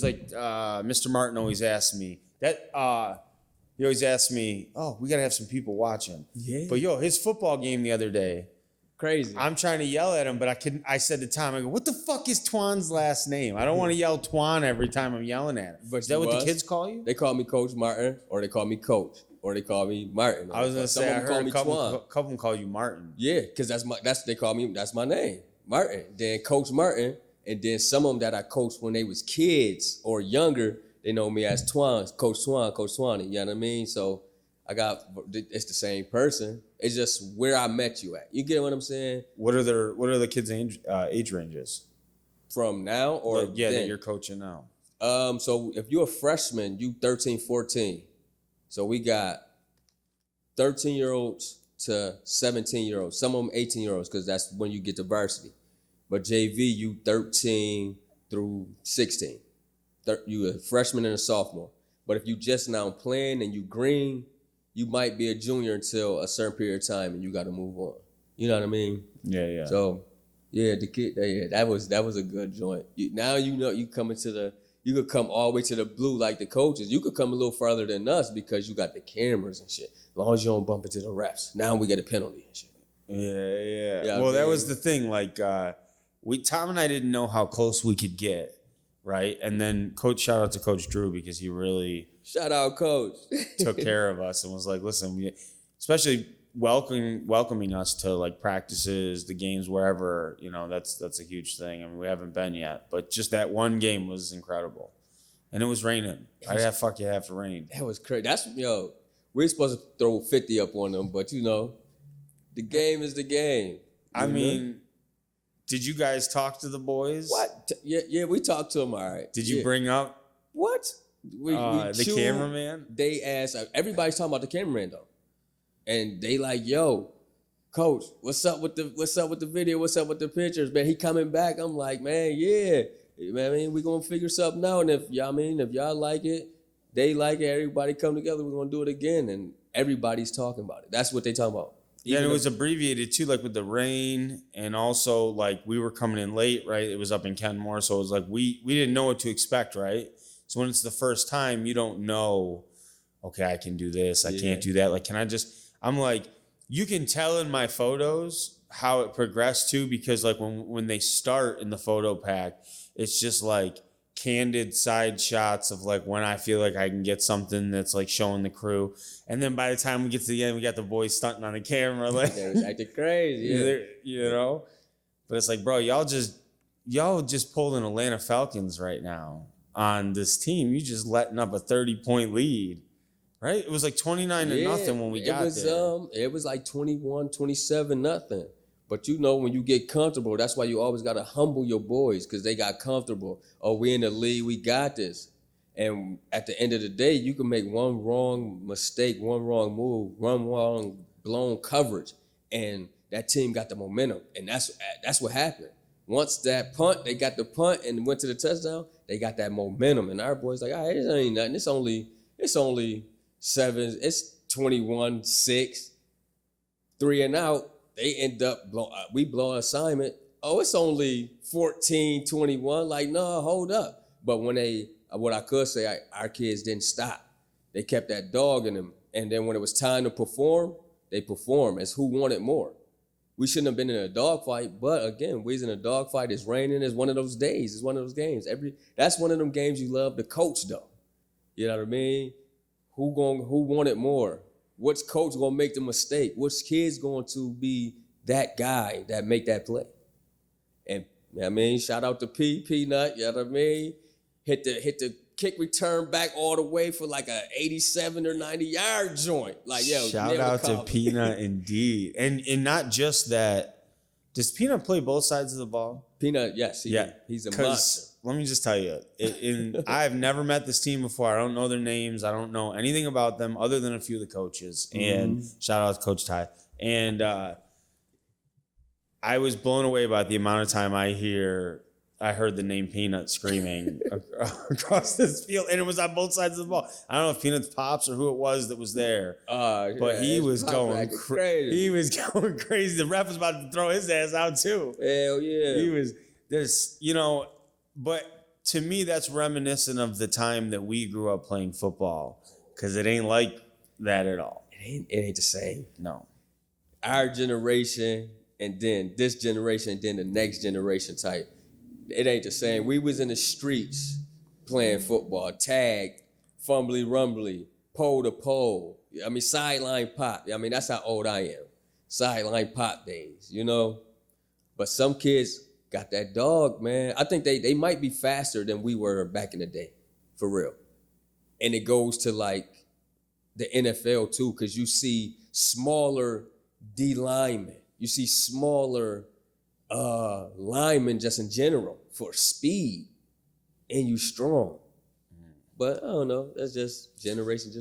Because like Mr. Martin always asks me that. He always asks me, "Oh, we gotta have some people watching." Yeah. But yo, his football game the other day. Crazy. I'm trying to yell at him, but I couldn't. I said to Tom, I go, "What the fuck is Twan's last name? I don't want to yell Twan every time I'm yelling at him." But is that what the kids call you? They call me Coach Martin, or they call me Coach, or they call me Martin. I was gonna say I heard a couple of them call you Martin. Yeah, because they call me. That's my name, Martin. Then Coach Martin, and then some of them that I coached when they was kids or younger, they know me as Twan, Coach Twan. You know what I mean? So it's the same person. It's just where I met you at. You get what I'm saying? What are the kids' age ranges? From now or that you're coaching now? So if you're a freshman, you 13, 14. So we got 13-year-olds to 17-year-olds. Some of them 18-year-olds because that's when you get to varsity. But JV, you 13 through 16. You a freshman and a sophomore. But if you just now playing and you green, you might be a junior until a certain period of time and you got to move on. You know what I mean? Yeah. So, yeah, the kid, that was a good joint. Now you know you could come all the way to the blue like the coaches. You could come a little further than us because you got the cameras and shit. As long as you don't bump into the refs. Now we get a penalty and shit. Yeah. Well, that was the thing. Like, Tom and I didn't know how close we could get. Right. And then shout out to Coach Drew because he really shout out Coach took care of us and was like, listen, especially welcoming us to like practices, the games, wherever, that's a huge thing. I mean, we haven't been yet, but just that one game was incredible. And it was raining. I have to rain. That was crazy. We're supposed to throw 50 up on them, but the game is the game. I mean, did you guys talk to the boys? What? Yeah, we talked to them, all right. Did you bring up what? The cameraman? They asked, everybody's talking about the cameraman though. And they like, yo, Coach, what's up with the video? What's up with the pictures? Man, he coming back. I'm like, man, yeah. Man, I mean, we gonna figure something out. And if y'all like it, they like it, everybody come together, we're gonna do it again. And everybody's talking about it. That's what they talking about. Yeah, and it was abbreviated too, like with the rain, and also like we were coming in late, right? It was up in Kenmore, so it was like we didn't know what to expect, right? So when it's the first time, you don't know, okay, I can do this, I can't do that. Like, I'm like, you can tell in my photos how it progressed too, because like when they start in the photo pack, it's just like candid side shots of like when I feel like I can get something that's like showing the crew. And then by the time we get to the end, we got the boys stunting on the camera. Like, they was acting crazy. But it's like, bro, y'all just pulled an Atlanta Falcons right now on this team. You just letting up a 30-point lead, right? It was like 29-0 when we got there. It was like 21, 27-0. But when you get comfortable, that's why you always got to humble your boys because they got comfortable. Oh, we in the league, we got this. And at the end of the day, you can make one wrong mistake, one wrong move, one wrong blown coverage, and that team got the momentum. And that's what happened. Once that punt, they got the punt and went to the touchdown, they got that momentum. And our boys like, all right, it ain't nothing. It's only 7, it's 21-6, 3 and out. They end up we blow an assignment. Oh, it's only 14-21. Like, no, hold up. But what I could say, our kids didn't stop. They kept that dog in them. And then when it was time to perform, they performed. It's who wanted more. We shouldn't have been in a dogfight, but again, we was in a dogfight. It's raining. It's one of those days. It's one of those games. That's one of them games you love to coach, though. You know what I mean? Who wanted more? Which coach gonna make the mistake? Which kid's going to be that guy that make that play? And shout out to Peanut, you know what I mean? Hit the kick return back all the way for like a 87 or 90-yard joint. Like, yo, shout out to Peanut indeed. And not just that. Does Peanut play both sides of the ball? Peanut, yes. He's a monster. Let me just tell you, I've never met this team before. I don't know their names. I don't know anything about them other than a few of the coaches. And shout out to Coach Ty. And I was blown away by the amount of time I heard the name Peanut screaming across this field, and it was on both sides of the ball. I don't know if Peanut's pops or who it was that was there, but he was going crazy. He was going crazy. The ref was about to throw his ass out too. Hell yeah. He was but to me, that's reminiscent of the time that we grew up playing football, because it ain't like that at all. It ain't the same. No. Our generation and then this generation and then the next generation type. It ain't the same. We was in the streets playing football, tag, fumbly rumbly, pole to pole. I mean, sideline pop. I mean, that's how old I am. Sideline pop days, you know? But some kids got that dog, man. I think they might be faster than we were back in the day, for real. And it goes to like the NFL too, because you see smaller D linemen. You see smaller linemen just in general for speed, and you strong. But I don't know. That's just generation.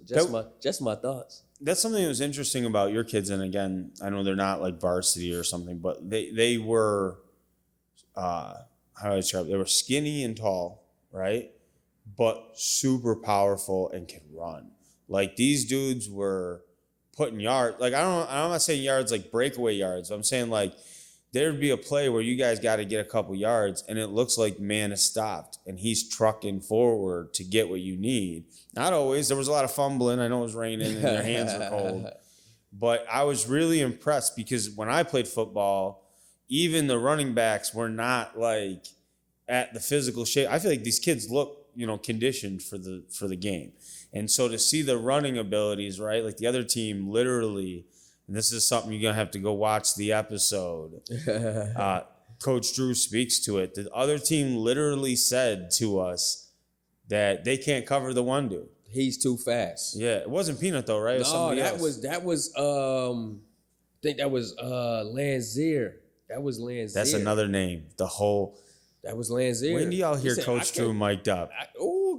Just my thoughts. That's something that was interesting about your kids. And again, I know they're not like varsity or something, but they were, how do I describe it? They were skinny and tall, right? But super powerful and could run. Like these dudes were putting yards. Like I'm not saying yards like breakaway yards. I'm saying like there'd be a play where you guys got to get a couple yards and it looks like man is stopped and he's trucking forward to get what you need. Not always. There was a lot of fumbling. I know it was raining and your hands were cold. But I was really impressed because when I played football, even the running backs were not like at the physical shape. I feel like these kids look, conditioned for the game. And so to see the running abilities, right? Like the other team literally, and this is something you're going to have to go watch the episode. Coach Drew speaks to it. The other team literally said to us that they can't cover the one dude. He's too fast. Yeah, it wasn't Peanut though, right? It was somebody else. that was I think that was Lanzier. That was Lanzier. That's another name. That was Lanzier. When do y'all hear Coach Drew mic'd up?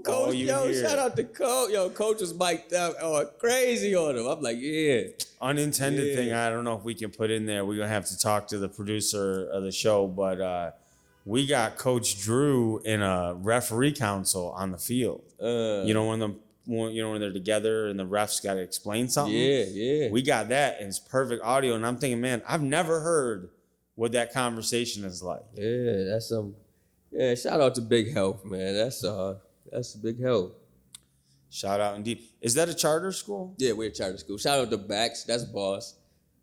Coach, shout out to Coach. Coach was mic'd up crazy on him. I'm like, yeah. Unintended thing, I don't know if we can put in there. We're going to have to talk to the producer of the show, but we got Coach Drew in a referee council on the field. When they're together and the refs got to explain something. Yeah. We got that, and it's perfect audio, and I'm thinking, man, I've never heard what that conversation is like. Yeah, that's some... Yeah, shout out to Big Health, man. That's Big Health. Shout out indeed. Is that a charter school? Yeah, we're a charter school. Shout out to Bax. That's boss.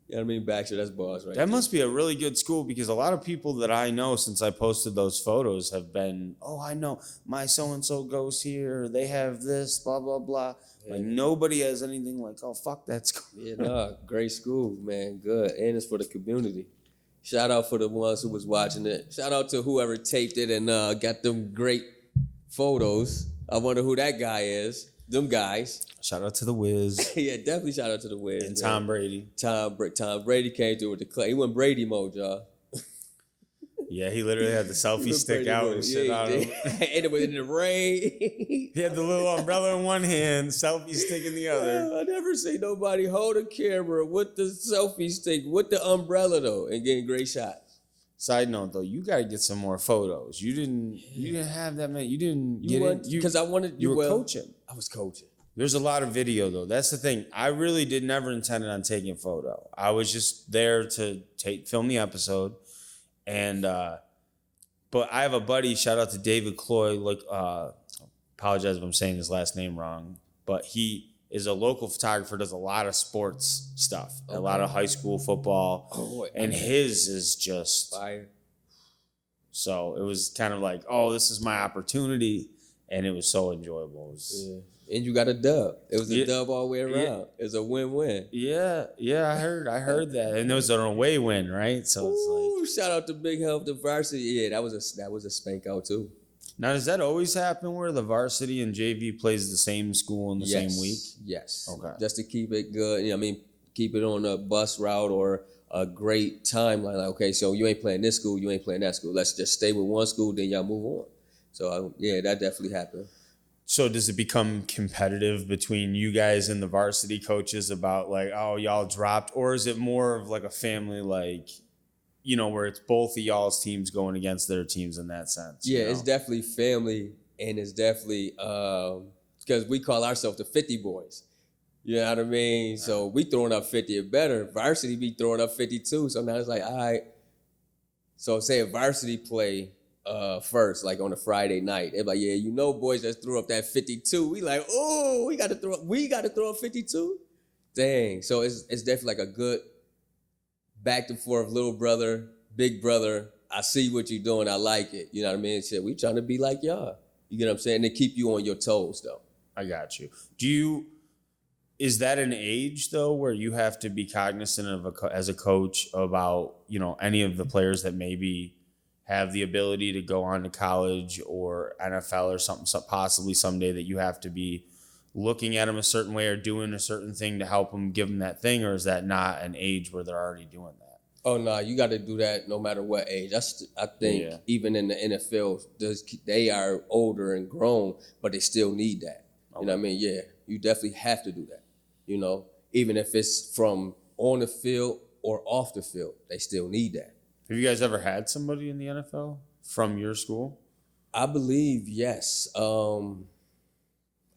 You know what I mean? Baxter, that's boss, right? That must be a really good school because a lot of people that I know since I posted those photos have been, I know my so-and-so goes here. They have this, blah, blah, blah. Yeah. Like nobody has anything like, fuck that school. Yeah, great school, man. Good. And it's for the community. Shout out for the ones who was watching it. Shout out to whoever taped it and got them great photos. I wonder who that guy is. Them guys. Shout out to the Wiz. Yeah, definitely shout out to the Wiz. And Tom Brady. Tom Brady came through with the clay. He went Brady mode, y'all. Yeah, he literally had the selfie stick out and shit on him. And it was in the rain. He had the little umbrella in one hand, selfie stick in the other. I never see nobody hold a camera with the selfie stick, with the umbrella though, and getting great shots. Side note though, you gotta get some more photos. You didn't have that many. You didn't get it. Because I wanted you were coaching. I was coaching. There's a lot of video though. That's the thing. I really never intended on taking a photo. I was just there to film the episode. And but I have a buddy, shout out to David Cloy, apologize if I'm saying his last name wrong, but he is a local photographer, does a lot of sports stuff, a lot of high school football, and his is just fire. So it was kind of like, this is my opportunity, and it was so enjoyable. And you got a dub. It was a dub all the way around. Yeah. It was a win-win. Yeah, I heard that, and it was an away win, right? So it's like, shout out to Big Health, the varsity. Yeah, that was a spank out too. Now, does that always happen where the varsity and JV plays the same school in the same week? Yes. Okay. Just to keep it good. Keep it on a bus route or a great timeline. Like, okay, so you ain't playing this school, you ain't playing that school. Let's just stay with one school, then y'all move on. So that definitely happened. So does it become competitive between you guys and the varsity coaches about like, y'all dropped? Or is it more of like a family, like, where it's both of y'all's teams going against their teams in that sense? Yeah, it's definitely family, and it's definitely because we call ourselves the 50 boys. You know what I mean? So we throwing up 50 or better. Varsity be throwing up 52. So now it's like, all right. So say a varsity play first, like on a Friday night. They're like, yeah, you know, boys just threw up that 52. We like, oh, we got to throw up 52. Dang. So it's definitely like a good back and forth, little brother, big brother. I see what you're doing. I like it. You know what I mean? Shit, we trying to be like y'all. You get what I'm saying? They keep you on your toes, though. I got you. Is that an age though where you have to be cognizant of as a coach about, you know, any of the players that maybe have the ability to go on to college or NFL or something, so possibly someday, that you have to be looking at them a certain way or doing a certain thing to help them give them that thing? Or is that not an age where they're already doing that? Oh, no, you got to do that no matter what age. I think even in the NFL, they are older and grown, but they still need that. Okay. You know what I mean? Yeah, you definitely have to do that. You know, even if it's from on the field or off the field, they still need that. Have you guys ever had somebody in the NFL from your school? I believe, yes. I don't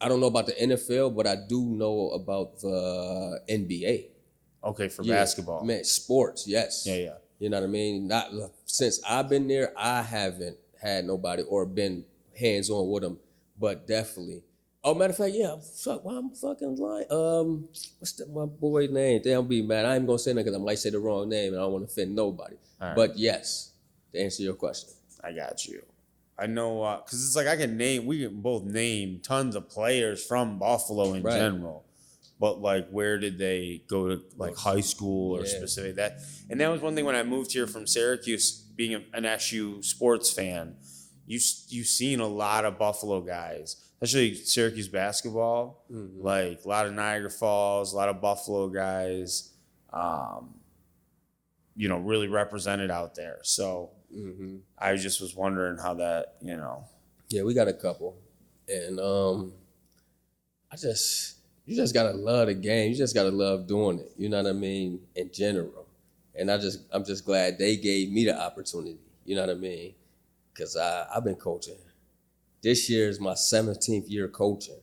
know about the NFL, but I do know about the NBA. Okay, for basketball. Man, sports, yes. Yeah. You know what I mean? Not since I've been there, I haven't had nobody or been hands-on with them, but definitely. Oh, matter of fact, yeah, I'm fucking lying. What's my boy name? Don't be mad. I ain't gonna say that because I might say the wrong name and I don't want to offend nobody. Right. But yes, to answer your question. I got you. I know, because it's like we can both name tons of players from Buffalo in general. But like, where did they go to, like high school or specific that? And that was one thing when I moved here from Syracuse, being an SU sports fan, you've seen a lot of Buffalo guys, especially Syracuse basketball, like a lot of Niagara Falls, a lot of Buffalo guys, you know, really represented out there. So I just was wondering how that, you know. Yeah, we got a couple. And you just gotta love the game. You just gotta love doing it. You know what I mean? In general. And I'm just glad they gave me the opportunity. You know what I mean? Because I've been coaching. This year is my 17th year coaching,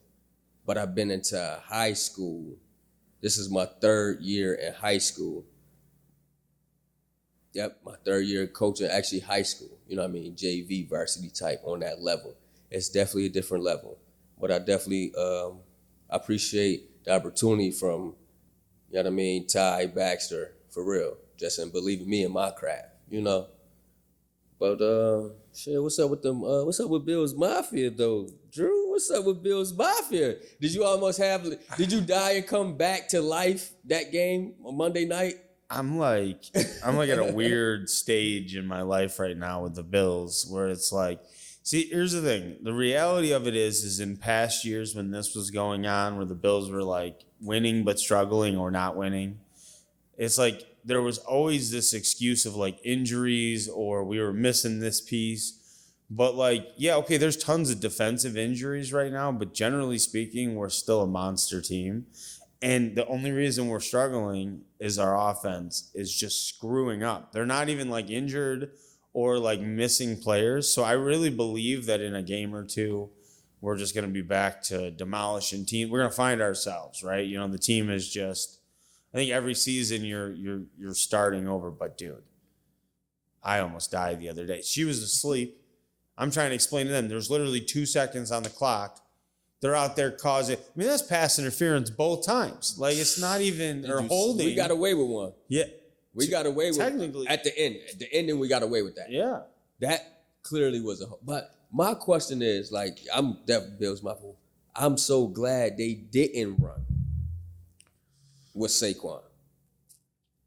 but I've been into high school. This is my 3rd year in high school. Yep, my 3rd year coaching, actually high school. You know what I mean? JV, varsity type on that level. It's definitely a different level. But I definitely appreciate the opportunity from, you know what I mean, Ty Baxter, for real. Just in believing me in my craft, you know? But shit, what's up with them? What's up with Bill's Mafia though, Drew? What's up with Bill's Mafia? Did you die and come back to life that game on Monday night? I'm like at a weird stage in my life right now with the Bills where it's like, see, here's the thing. The reality of it is in past years when this was going on, where the Bills were like winning but struggling or not winning, it's like there was always this excuse of like injuries or we were missing this piece. But like, yeah, okay, there's tons of defensive injuries right now, but generally speaking, we're still a monster team. And the only reason we're struggling is our offense is just screwing up. They're not even like injured or like missing players. So I really believe that in a game or two, we're just going to be back to demolishing teams. We're going to find ourselves, right? You know, the team is just, I think every season you're starting over. But dude, I almost died the other day. She was asleep. I'm trying to explain to them. There's literally 2 seconds on the clock. They're out there causing, I mean, that's pass interference both times. Like it's not even, or holding. We got away with one. Yeah. We got away with technically at the end. At the ending, we got away with that. Yeah. That clearly was but my question is, like, that Bill's my fault. I'm so glad they didn't run with Saquon.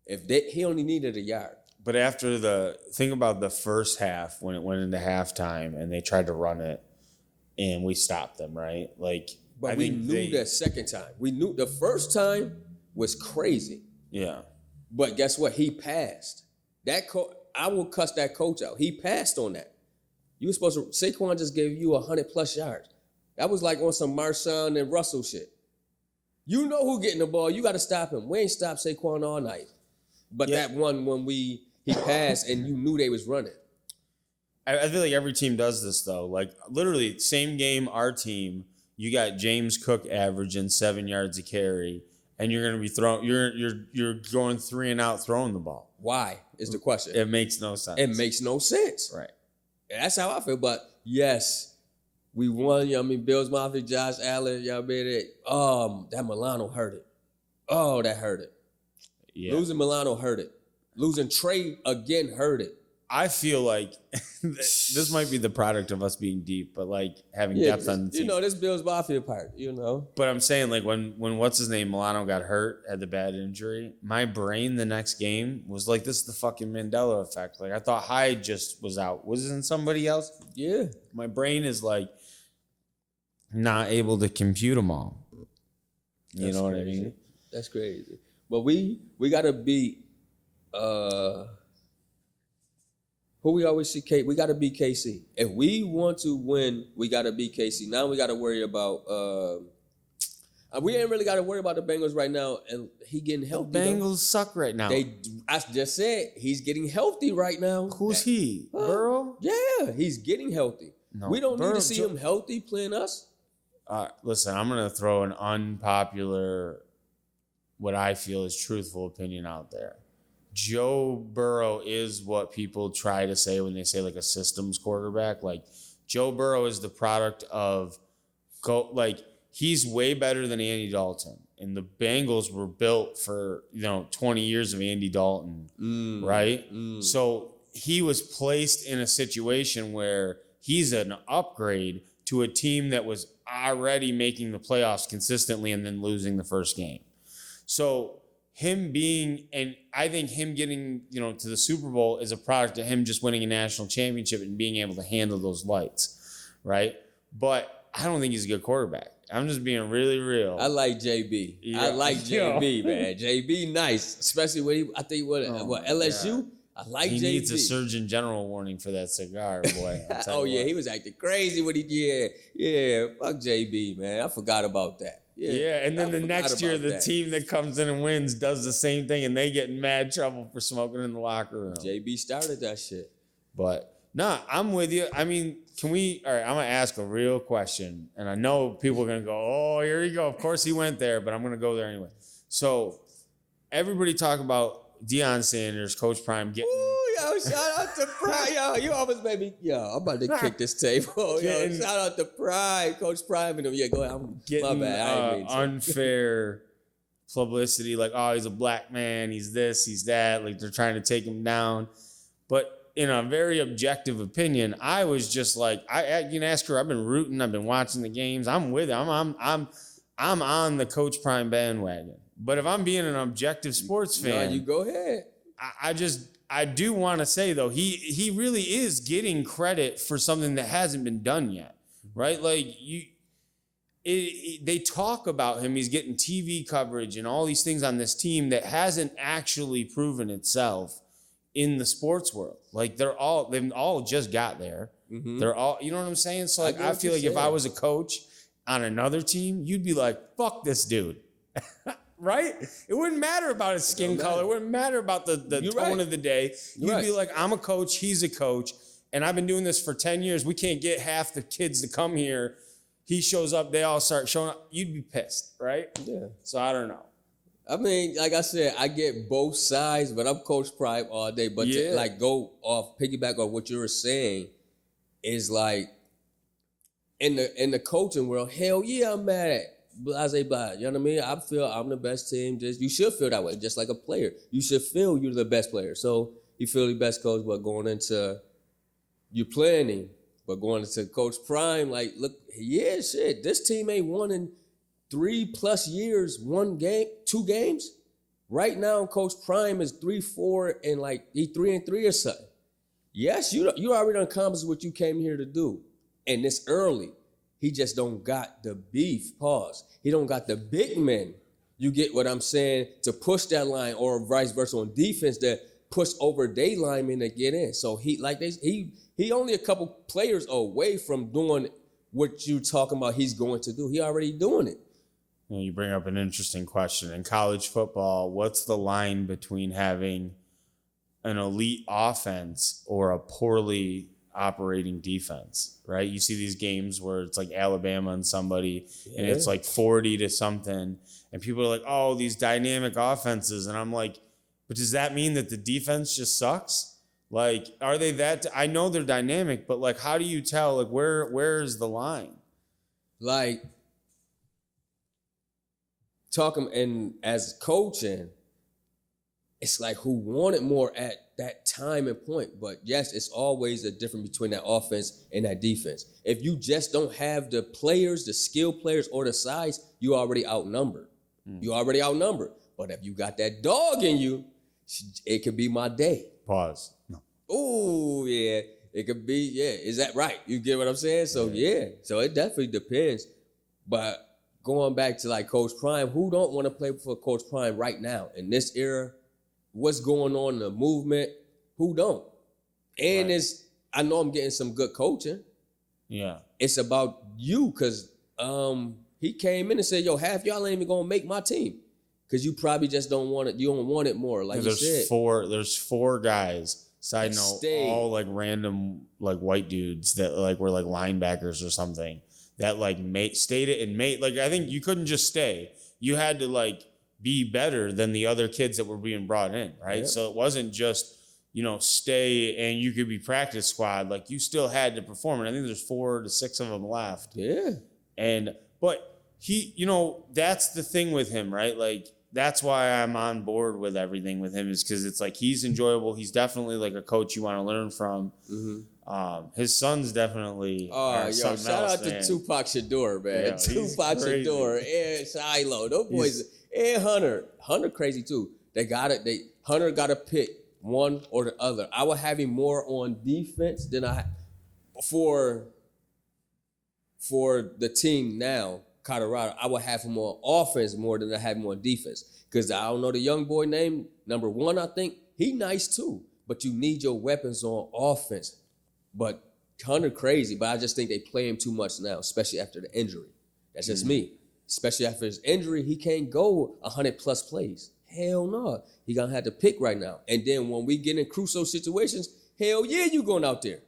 He only needed a yard. But after think about the first half when it went into halftime and they tried to run it and we stopped them, right? Like, but we knew that second time. We knew the first time was crazy. Yeah. But guess what? He passed. I will cuss that coach out. He passed on that. You were supposed to, Saquon just gave you 100+ yards. That was like on some Marshawn and Russell shit. You know who getting the ball. You got to stop him. We ain't stopped Saquon all night. But that one when he passed and you knew they was running. I feel like every team does this though. Like literally same game, our team, you got James Cook averaging 7 yards a carry, and you're going to be you're going 3 and out throwing the ball. Why is the question? It makes no sense. It makes no sense. Right. That's how I feel. But yes, we won. You know what I mean? Bills Mafia, Josh Allen. You know what I mean? That Milano hurt it. Oh, that hurt it. Yeah. Losing Milano hurt it. Losing Trey again hurt it. I feel like this might be the product of us being deep, but like having depth on the team. You know, this Bills Mafia part, you know. But I'm saying, like, when what's his name, Milano got hurt, had the bad injury, my brain the next game was like, this is the fucking Mandela effect. Like, I thought Hyde just was out. Wasn't somebody else? Yeah. My brain is like not able to compute them all. You know what I mean? That's crazy. But we gotta beat who we always see, we got to beat KC. If we want to win, we got to beat KC. Now we got to worry about, we ain't really got to worry about the Bengals right now, and he getting healthy. The Bengals suck right now. I just said, he's getting healthy right now. Who's he? Burrow? Yeah, he's getting healthy. No, we don't need to see him healthy playing us. Listen, I'm going to throw an unpopular, what I feel is truthful opinion out there. Joe Burrow is what people try to say when they say like a systems quarterback. Like Joe Burrow is the product of he's way better than Andy Dalton. And the Bengals were built for, 20 years of Andy Dalton, right? So he was placed in a situation where he's an upgrade to a team that was already making the playoffs consistently and then losing the first game. So I think him getting, to the Super Bowl is a product of him just winning a national championship and being able to handle those lights, right? But I don't think he's a good quarterback. I'm just being really real. I like JB. Yeah. I like JB, man. JB nice, especially when LSU. Yeah. I like JB. He needs a Surgeon General warning for that cigar, boy. He was acting crazy when he did. Yeah, fuck JB, man. I forgot about that. Yeah, and then the next year, the team that comes in and wins does the same thing, and they get in mad trouble for smoking in the locker room. JB started that shit. But, I'm with you. I mean, all right, I'm going to ask a real question, and I know people are going to go, oh, here you go. Of course he went there, but I'm going to go there anyway. So, everybody talk about Deion Sanders, Coach Prime getting... Ooh, shout out to Prime. Yo, you almost made me... Yo, I'm about to kick this table. Yo, shout out to Prime, Coach Prime. And yeah, go ahead. I'm getting my bad. unfair publicity. Like, oh, he's a black man. He's this, he's that. Like, they're trying to take him down. But in a very objective opinion, I was just like... you can ask her. I've been rooting. I've been watching the games. I'm with it. I'm on the Coach Prime bandwagon. But if I'm being an objective sports fan... you go ahead. I do want to say, though, he really is getting credit for something that hasn't been done yet, right? Like, they talk about him. He's getting TV coverage and all these things on this team that hasn't actually proven itself in the sports world. Like, they've all just got there. Mm-hmm. They're all, you know what I'm saying? So, like, I feel like if I was a coach on another team, you'd be like, fuck this dude. Right? It wouldn't matter about his skin color. It wouldn't matter about the tone of the day. You'd be like, I'm a coach, he's a coach, and I've been doing this for 10 years. We can't get half the kids to come here. He shows up, they all start showing up. You'd be pissed, right? Yeah. So I don't know. I mean, like I said, I get both sides, but I'm Coach Prime all day. But to go off, piggyback on what you were saying, is like in the coaching world, hell yeah, I'm mad at blase, you know what I mean? I feel I'm the best team. You should feel that way, just like a player. You should feel you're the best player. So you feel the best coach, but going into your planning, but going into Coach Prime, like, look, shit, this team ain't won in 3+ years, 1 game, 2 games. Right now, Coach Prime is 3-4 and like he 3-3 or something. Yes, you already accomplished what you came here to do, and it's early. He just don't got the beef, pause. He don't got the big men. You get what I'm saying? To push that line, or vice versa on defense, that push over they linemen to get in. So he only a couple players away from doing what you talking about he's going to do. He already doing it. You bring up an interesting question. In college football, what's the line between having an elite offense or a poorly operating defense, right? You see these games where it's like Alabama and somebody, and it's like 40 to something, and people are like, oh, these dynamic offenses. And I'm like, but does that mean that the defense just sucks? Like, are they that? I know they're dynamic, but like, how do you tell? Like, where is the line? Like talking and as coaching, it's like who wanted more at that time and point. But yes, it's always a difference between that offense and that defense. If you just don't have the players, the skill players, or the size, you already outnumbered. You already outnumbered. But if you got that dog in you, it could be my day. Pause. No. Oh, yeah. It could be, yeah. Is that right? You get what I'm saying? So, yeah. So it definitely depends. But going back to like Coach Prime, who don't want to play for Coach Prime right now in this era? What's going on in the movement? Who don't? And I know I'm getting some good coaching. Yeah. It's about you because he came in and said, yo, half y'all ain't even going to make my team because you probably just don't want it. You don't want it more, like you said. There's four guys. Side note, all like random like white dudes that like were like linebackers or something that like stayed it and made like I think you couldn't just stay. You had to like be better than the other kids that were being brought in, right? Yep. So it wasn't just, stay and you could be practice squad. Like you still had to perform. And I think there's 4 to 6 of them left. Yeah. But he, that's the thing with him, right? Like that's why I'm on board with everything with him is because it's like he's enjoyable. He's definitely like a coach you want to learn from. Mm-hmm. His son's definitely. Shout out to Tupac Shadur, man. Yeah, Tupac Shadur, and Shiloh. Those boys, and Hunter crazy too. Hunter got to pick one or the other. I would have him more on defense than I for the team now. Colorado, I would have him on offense more than I have him on defense. Because I don't know the young boy name, number 1, I think. He nice too. But you need your weapons on offense. But Hunter crazy, but I just think they play him too much now, especially after the injury. That's just me. Especially after his injury, he can't go 100+ plays. Hell no. He gonna have to pick right now. And then when we get in crucial situations, hell yeah, you going out there.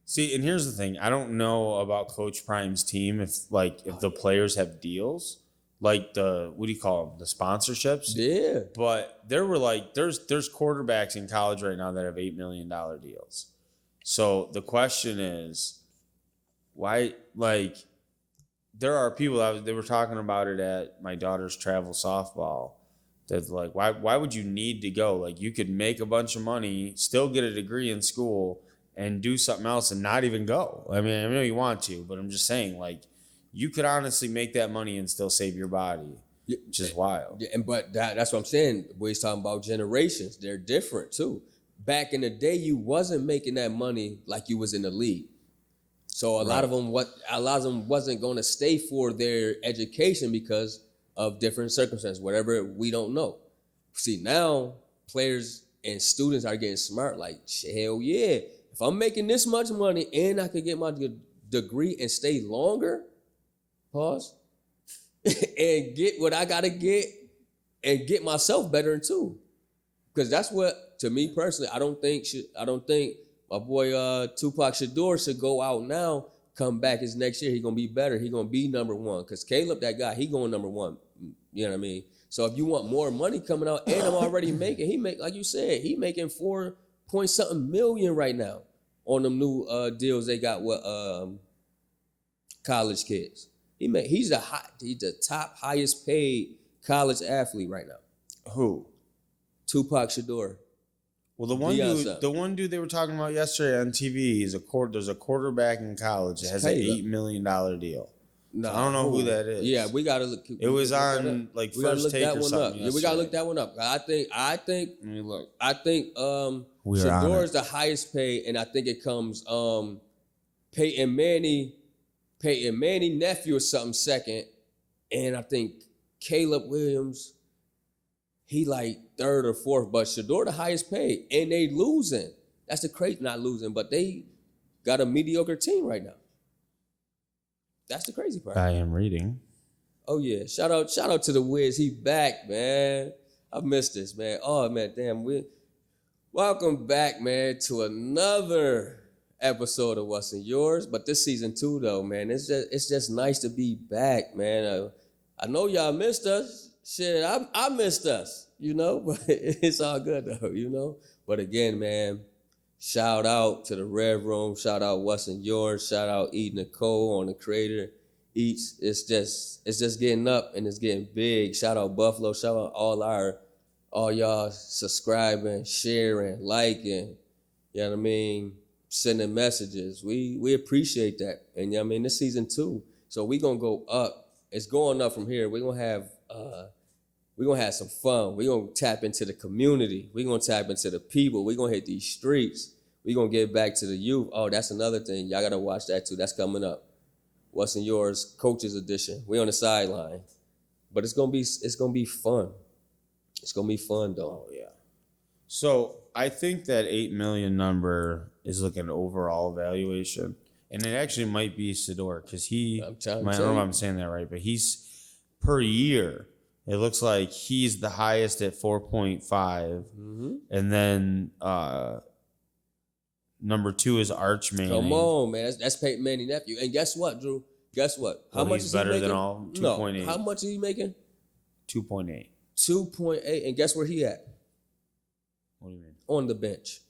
See, and here's the thing. I don't know about Coach Prime's team if the players have deals, like what do you call them? The sponsorships? Yeah. But there were there's quarterbacks in college right now that have $8 million deals. So the question is, why, there are people, they were talking about it at my daughter's travel softball, that's like, why would you need to go? Like, you could make a bunch of money, still get a degree in school, and do something else and not even go. I mean, I know you want to, but I'm just saying, you could honestly make that money and still save your body, which is wild. Yeah, but that's what I'm saying. We're talking about generations. They're different, too. Back in the day, you wasn't making that money like you was in the league. So a lot of them wasn't going to stay for their education because of different circumstances, whatever we don't know. See, now players and students are getting smart. Like, hell yeah. If I'm making this much money and I could get my degree and stay longer, pause, and get what I got to get and get myself better too. Because that's what, to me personally, I don't think my boy Tupac Shadur should go out now, come back his next year. He going to be better. He going to be number 1. Because Caleb, that guy, he going number 1. You know what I mean? So if you want more money coming out, and I'm already making, like you said, he making 4-point-something million right now on them new deals they got with college kids. He's the top highest paid college athlete right now. Who? Tupac Shadur. Well, the one dude they were talking about yesterday on TV is there's a quarterback in college that has an $8 million deal. No, I don't know who that is. Yeah, we gotta look. It was on First Take or something. Yeah, we gotta look that one up. I think. Let me look. I think We're Shador is the highest paid, and I think it comes Peyton Manning nephew or something second, and I think Caleb Williams, he like 3rd or 4th, but Shador the highest paid, and they losing. That's the crazy, not losing, but they got a mediocre team right now. That's the crazy part. I am reading. Oh yeah, shout out to the Wiz. He back, man. I missed this, man. Oh man, damn. Welcome back, man, to another episode of WhatsNUrs. But this season 2, though, man, it's just nice to be back, man. I know y'all missed us. Shit, I missed us, but it's all good though, But again, man, Shout out to the Red Room. Shout out WhatsNUrs. Shout out E Nicole on the Creator Eats. It's just getting up and it's getting big. Shout out Buffalo. Shout out all y'all subscribing, sharing, liking. You know what I mean? Sending messages. We appreciate that. And you know what I mean, this season 2. So we gonna go up. It's going up from here. We're gonna have some fun. We're gonna tap into the community. We're gonna tap into the people. We're gonna hit these streets. We're gonna get back to the youth. Oh, that's another thing. Y'all gotta watch that too. That's coming up. WhatsNUrs Coaches Edition. We on the sideline. But it's gonna be fun. It's gonna be fun though. Oh, yeah. So I think that 8 million number is like an overall evaluation. And it actually might be Sador because I don't know if I'm saying that right, but he's per year. It looks like he's the highest at 4.5. Mm-hmm. And then number 2 is Arch Manning. Come on, man. That's Peyton Manning nephew. And guess what, Drew? Guess what? How much is he making? He's better than all. 2.8. No. How much is he making? 2.8. 2.8. And guess where he at? What do you mean? On the bench.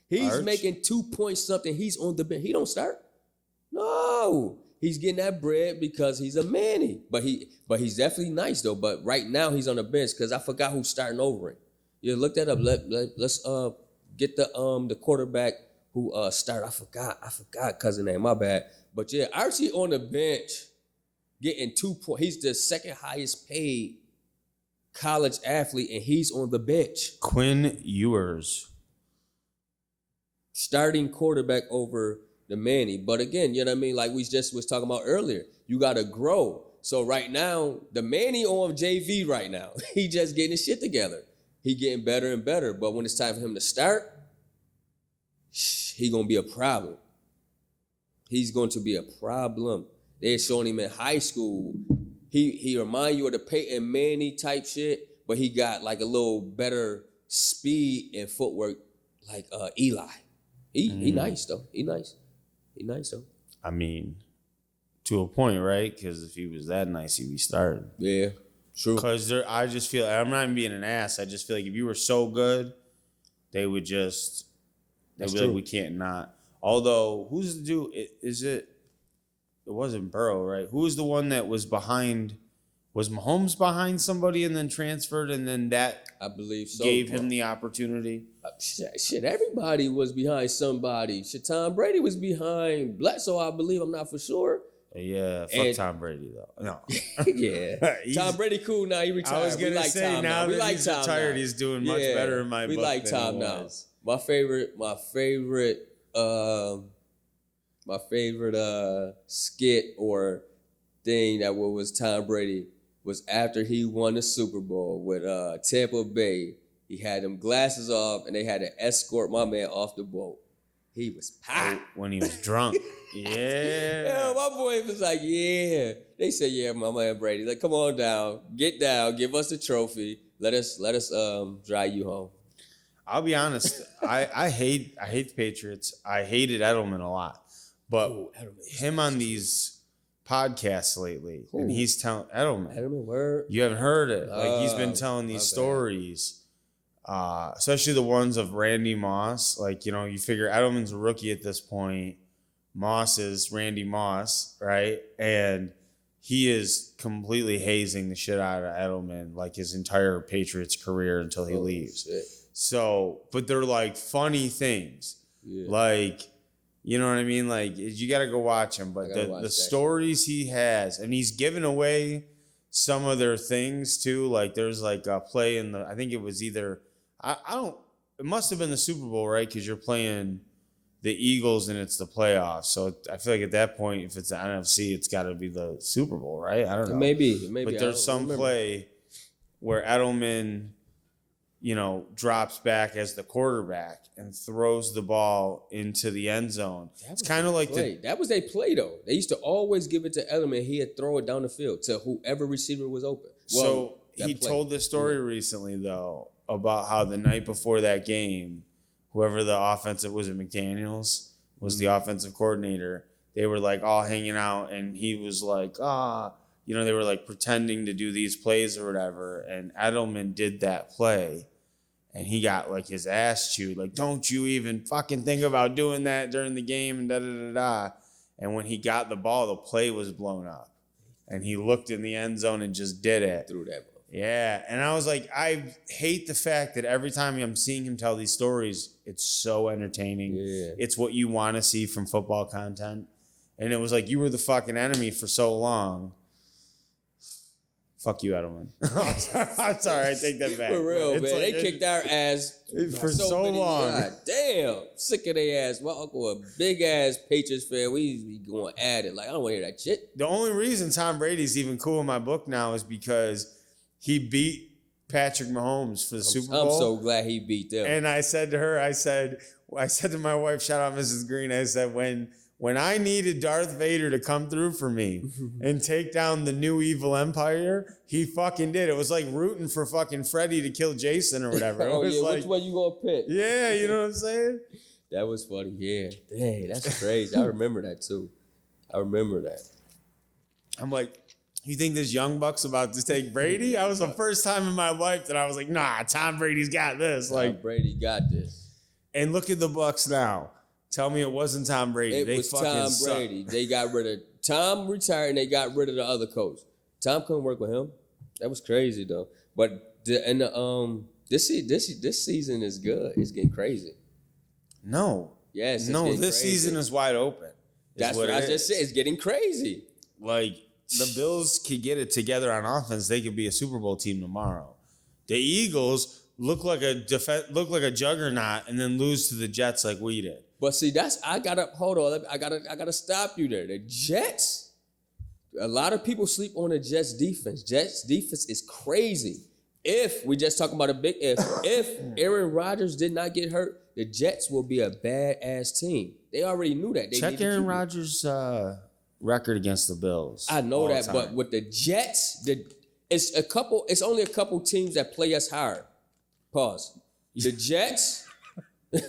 He's Arch? making 2 point something. He's on the bench. He don't start. No. He's getting that bread because he's a Manny. But he's definitely nice though. But right now he's on the bench because I forgot who's starting over him. Yeah, look that up. Let's get the quarterback who started. I forgot cousin name. My bad. But yeah, Archie on the bench getting 2 points. He's the second highest paid college athlete, and he's on the bench. N Urs. Starting quarterback over the Manny. But again, you know what I mean? Like we just was talking about earlier, you got to grow. So right now, the Manny on JV right now, he just getting his shit together. He getting better and better. But when it's time for him to start, he going to be a problem. He's going to be a problem. They're showing him in high school. He remind you of the Peyton Manning type shit, but he got like a little better speed and footwork like Eli. He nice though. He nice though. I mean, to a point, right? Because if he was that nice, he'd be starting. Yeah, true. Because I just feel, I'm not even being an ass. I just feel like if you were so good, they would just, they'd be like, we can't not. Although, who's the dude? It wasn't Burrow, right? Who was the one that was behind? Was Mahomes behind somebody and then transferred, and then that I believe so, gave him the opportunity? Shit, everybody was behind somebody. Shit, Tom Brady was behind Bledsoe, I believe. I'm not for sure. Yeah, fuck Tom Brady though. No. Yeah, Tom Brady cool now. He retired. I was gonna say Tom now we that like he's Tom retired, now. he's doing much better in my book. We like Tom now. My favorite skit or thing that was Tom Brady was after he won the Super Bowl with Tampa Bay. He had them glasses off and they had to escort my man off the boat. He was packed. When he was drunk. Yeah, my boy was like, yeah. They said, yeah, my man Brady. Like, come on down, get down, give us the trophy. Let us drive you home. I'll be honest. I hate the Patriots. I hated Edelman a lot, but him on these podcasts lately, and he's telling Edelman, word. You haven't heard it. Like he's been telling these stories, especially the ones of Randy Moss. Like, you know, you figure Edelman's a rookie at this point. Moss is Randy Moss, right? And he is completely hazing the shit out of Edelman, like his entire Patriots career until he leaves. Shit. So, but they're like funny things. Yeah. Like, you know what I mean? Like, you got to go watch him. But the stories he has, and he's given away some of their things too. Like, there's like a play in I think it was either, it must have been the Super Bowl, right? Because you're playing the Eagles and it's the playoffs. So I feel like at that point, if it's the NFC, it's got to be the Super Bowl, right? I don't know. Maybe. But there's some play where Edelman, you know, drops back as the quarterback and throws the ball into the end zone. It's kind of like that was a play though. They used to always give it to Edelman. He'd throw it down the field to whoever receiver was open. So he told this story recently though about how the night before that game, whoever the offensive was, it McDaniels was the offensive coordinator. They were like all hanging out, and he was like, you know, they were like pretending to do these plays or whatever. And Edelman did that play. and he got like his ass chewed. Like, don't you even fucking think about doing that during the game and da da da da. And when he got the ball, the play was blown up. And he looked in the end zone and just did it. Threw that ball. Yeah. And I was like, I hate the fact that every time I'm seeing him tell these stories, it's so entertaining. Yeah. It's what you want to see from football content. And it was like, you were the fucking enemy for so long. Fuck you, Edelman. I'm sorry, I take that back. For real, man. Like, they kicked our ass for so long. God damn. Sick of their ass. My uncle, a big ass Patriots fan. We used to be going at it. Like, I don't want to hear that shit. The only reason Tom Brady's even cool in my book now is because he beat Patrick Mahomes for the Super Bowl. I'm so glad he beat them. And I said to her, I said to my wife, shout out Mrs. Green, I said, when I needed Darth Vader to come through for me and take down the new evil empire, he fucking did. It was like rooting for fucking Freddy to kill Jason or whatever. Oh, it was yeah. like, Which one you gonna pick? Yeah, you know what I'm saying? That was funny. Yeah. Dang, that's crazy. I remember that too. I remember that. I'm like, you think this young buck's about to take Brady? I was the first time in my life that I was like, nah, Tom Brady's got this. Tom Brady got this. And look at the Bucks now. Tell me it wasn't Tom Brady. It was Tom Brady. They got rid of Tom, retired, and they got rid of the other coach. Tom couldn't work with him. That was crazy though. But this season is good. It's getting crazy. No. Yes. No, this season is wide open. That's what I just said. It's getting crazy. Like, the Bills could get it together on offense. They could be a Super Bowl team tomorrow. The Eagles look like a juggernaut and then lose to the Jets like we did. But see, I gotta stop you there. The Jets, a lot of people sleep on the Jets defense. Jets defense is crazy. If we just talking about a big if Aaron Rodgers did not get hurt, the Jets will be a badass team. They already knew that. Check Aaron Rodgers' record against the Bills. I know that, but with the Jets, it's only a couple teams that play us hard. Pause. The Jets.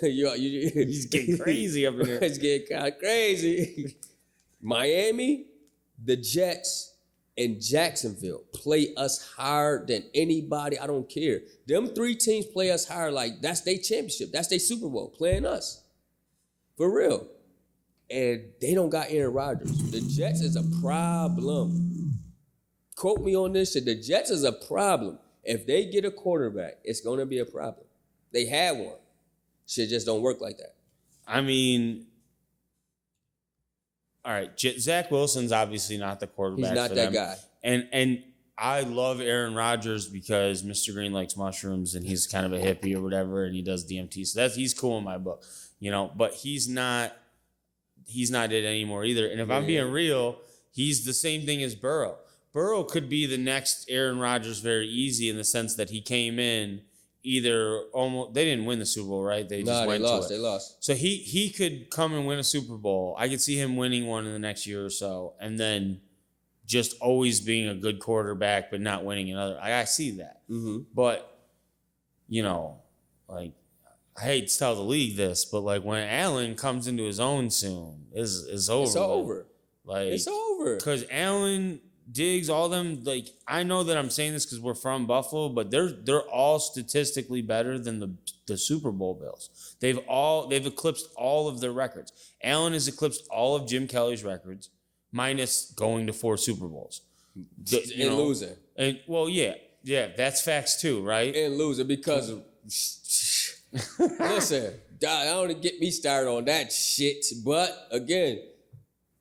He's getting crazy up in here. It's getting kind of crazy. Miami, the Jets, and Jacksonville play us hard than anybody. I don't care. Them three teams play us hard like that's their championship. That's their Super Bowl, playing us. For real. And they don't got Aaron Rodgers. The Jets is a problem. Quote me on this shit. The Jets is a problem. If they get a quarterback, it's going to be a problem. They had one. Shit just don't work like that. I mean, all right, Zach Wilson's obviously not the quarterback. He's not for that them. guy. And I love Aaron Rodgers because Mr. Green likes mushrooms and he's kind of a hippie or whatever, and he does DMT. So he's cool in my book, you know. But he's not it anymore either. And if I'm being real, he's the same thing as Burrow. Burrow could be the next Aaron Rodgers very easy in the sense that he came in. Either almost, they didn't win the Super Bowl, right? They lost. So he could come and win a Super Bowl. I could see him winning one in the next year or so, and then just always being a good quarterback, but not winning another. I see that. Mm-hmm. But, you know, like, I hate to tell the league this, but like when Allen comes into his own soon, it's over. It's over. Like, it's over. Because Allen, Diggs, all them, like, I know that I'm saying this because we're from Buffalo, but they're all statistically better than the Super Bowl Bills. They've eclipsed all of their records. Allen has eclipsed all of Jim Kelly's records, minus going to 4 Super Bowls. Losing. And well, yeah, that's facts too, right? And losing because of listen, I don't get me started on that shit. But again,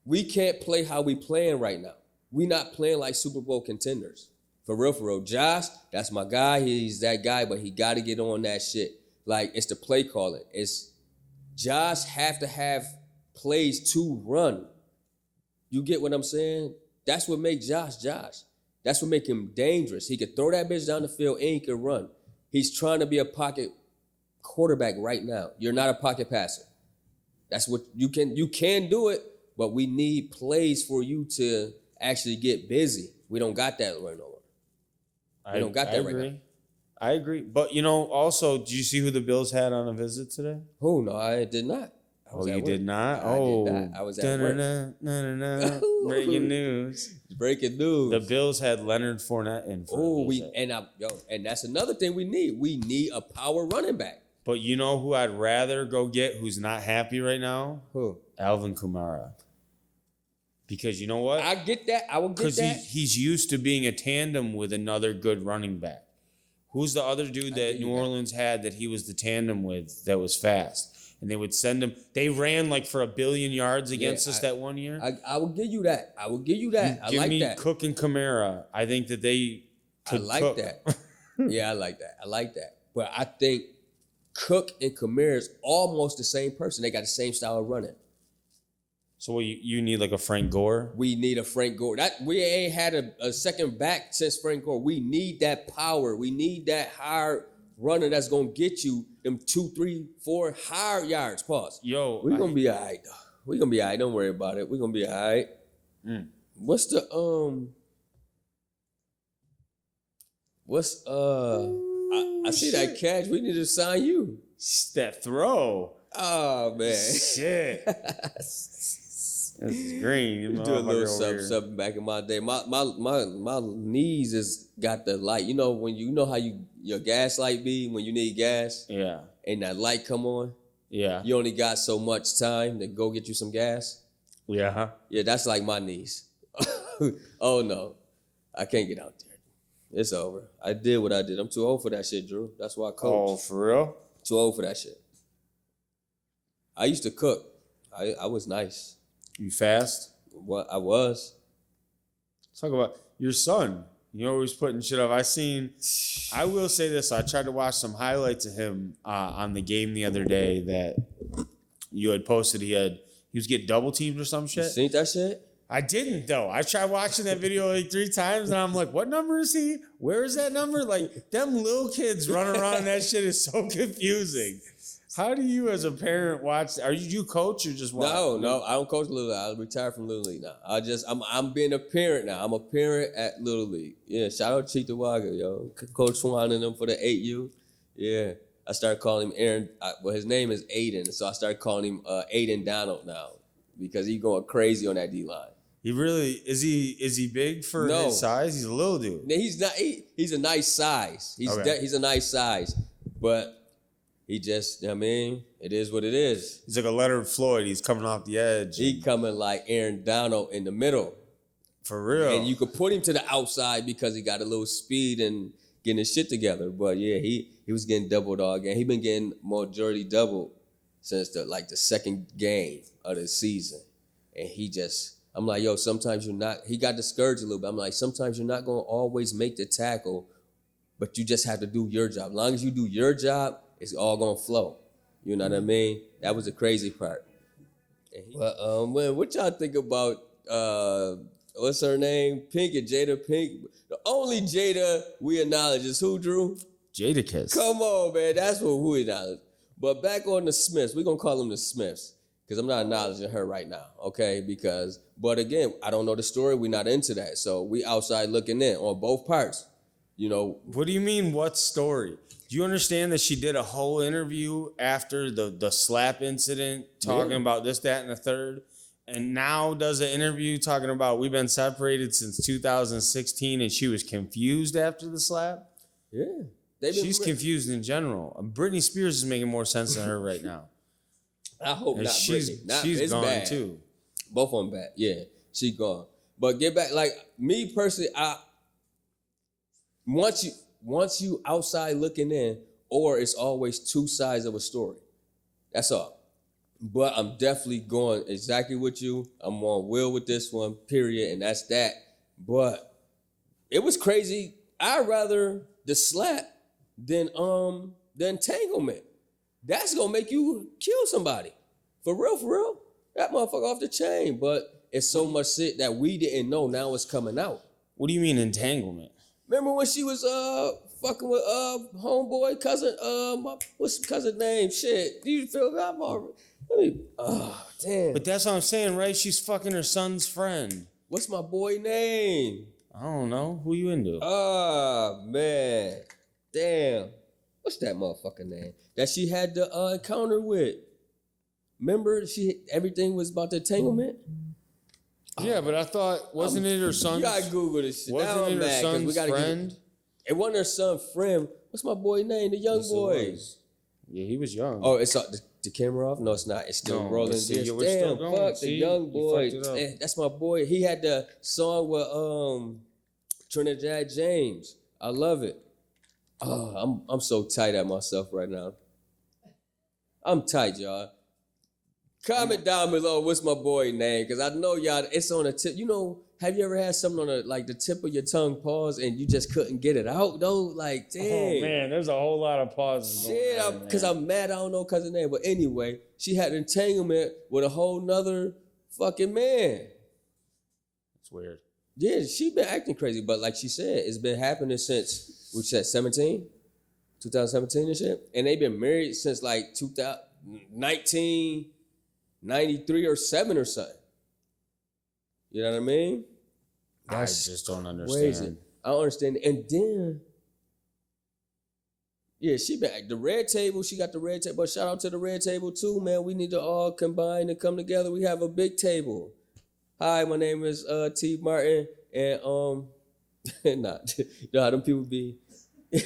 we can't play how we playing right now. We not playing like Super Bowl contenders. For real. Josh, that's my guy. He's that guy, but he got to get on that shit. Like, it's the play calling. It's Josh have to have plays to run. You get what I'm saying? That's what makes Josh. That's what make him dangerous. He could throw that bitch down the field and he could run. He's trying to be a pocket quarterback right now. You're not a pocket passer. That's what you can do it, but we need plays for you to actually get busy. We don't got that right now. We don't got that right now. I agree. But, you know, also, did you see who the Bills had on a visit today? Oh, no, I did not. Oh, you did not? I did not. I was at work. Breaking news. Breaking news. The Bills had Leonard Fournette in for and that's another thing we need. We need a power running back. But you know who I'd rather go get who's not happy right now? Who? Alvin Kamara. Because you know what? I get that. I will get that. Because he's used to being a tandem with another good running back. Who's the other dude that New Orleans had that he was the tandem with that was fast? And they would send him. They ran like for 1 billion yards against us that one year. I will give you that. I will give you that. I like that. Give me Cook and Kamara. I think that they could I like cook. that. Yeah, I like that. I like that. But I think Cook and Kamara is almost the same person. They got the same style of running. So you need like a Frank Gore? We need a Frank Gore. We ain't had a second back since Frank Gore. We need that power. We need that hard runner that's gonna get you them 2, 3, 4 hard yards. Pause. Yo, we're gonna be all right. We're gonna be all right. Don't worry about it. We're gonna be all right. What's the I see that catch. We need to sign you. That throw. Oh man. Shit. This is green. You do a little something back in my day. My knees has got the light. You know how your gas light be when you need gas? Yeah. And that light come on? Yeah. You only got so much time to go get you some gas? Yeah. Yeah, that's like my knees. Oh no. I can't get out there. It's over. I did what I did. I'm too old for that shit, Drew. That's why I coach. Oh, for real? Too old for that shit. I used to cook. I was nice. You fast? What I was. Talk about your son. You always putting shit up. I will say this. I tried to watch some highlights of him on the game the other day that you had posted. He was getting double teamed or some shit. You seen that shit? I didn't though. I tried watching that video like 3 times and I'm like, what number is he? Where is that number? Like them little kids running around that shit is so confusing. How do you as a parent watch? Are you coach or just watch? No, I don't coach Little League. I retired from Little League now. I'm being a parent now. I'm a parent at Little League. Yeah, shout out Cheetah Wagga, yo. Coach Swan and them for the 8U. Yeah. I started calling him Aaron. His name is Aiden, so I started calling him Aiden Donald now because he's going crazy on that D-line. He really is he big for his size? He's a little dude. He's not. He's a nice size. He's a nice size, but he just. It is what it is. He's like a Leonard Floyd. He's coming off the edge. He coming like Aaron Donald in the middle. For real. And you could put him to the outside because he got a little speed and getting his shit together. But yeah, he was getting double dog, and he been getting majority double since the second game of the season, and he just. I'm like, yo, sometimes you're not, he got discouraged a little bit. I'm like, sometimes you're not going to always make the tackle, but you just have to do your job. As long as you do your job, it's all going to flow. You know what I mean? That was the crazy part. But, what y'all think about, what's her name? Pink and Jada Pink. The only Jada we acknowledge is who, Drew? Jadakiss. Come on, man. That's who we acknowledge. But back on the Smiths, we're going to call them the Smiths. Because I'm not acknowledging her right now, okay? But again, I don't know the story. We're not into that. So we outside looking in on both parts, What do you mean, what story? Do you understand that she did a whole interview after the slap incident talking about this, that, and the third? And now does an interview talking about we've been separated since 2016 and she was confused after the slap? Yeah. She's confused in general. Britney Spears is making more sense than her right now. I hope not. She's gone bad. too. Both of them bad. Yeah, she gone. But get back, like me personally, once you outside looking in, or it's always two sides of a story. That's all. But I'm definitely going exactly with you. I'm on Will with this one, period, and that's that. But it was crazy. I'd rather the slap than the entanglement. That's gonna make you kill somebody. For real. That motherfucker off the chain. But it's so much shit that we didn't know now it's coming out. What do you mean entanglement? Remember when she was fucking with homeboy cousin, what's the cousin's name? Shit. Do you feel that part? Damn. But that's what I'm saying, right? She's fucking her son's friend. What's my boy name? I don't know. Who you into? Man. Damn. What's that motherfucker name? That she had the encounter with. Remember, everything was about the entanglement. Yeah, but I thought wasn't it her son's? You gotta Google this shit. Wasn't Now it I'm her mad 'cause son's friend? It wasn't her son's friend. What's my boy name? The young Yes, it boy. was. Yeah, he was young. Oh, it's the camera off? No, it's not. It's still No, rolling. see, Yes, we're still damn, going. fuck See? the young You boy. fucked it up. That's my boy. He had the song with Trinidad James. I love it. Oh, I'm so tight at myself right now. I'm tight, y'all. Comment down below what's my boy name, because I know y'all. It's on the tip. You know, have you ever had something on the tip of your tongue pause and you just couldn't get it out though? Like, damn. Oh man, there's a whole lot of pauses. Shit, because I'm mad I don't know cousin name. But anyway, she had an entanglement with a whole nother fucking man. It's weird. Yeah, she been acting crazy, but like she said, it's been happening since, what you said, 2017 and shit? And they've been married since like 1993 or 7 or something. You know what I mean? I just don't understand. Crazy. I don't understand. And then, yeah, she been the red table. She got the red table. But shout out to the red table too, man. We need to all combine and come together. We have a big table. Hi, my name is T. Martin, and not you know how them people be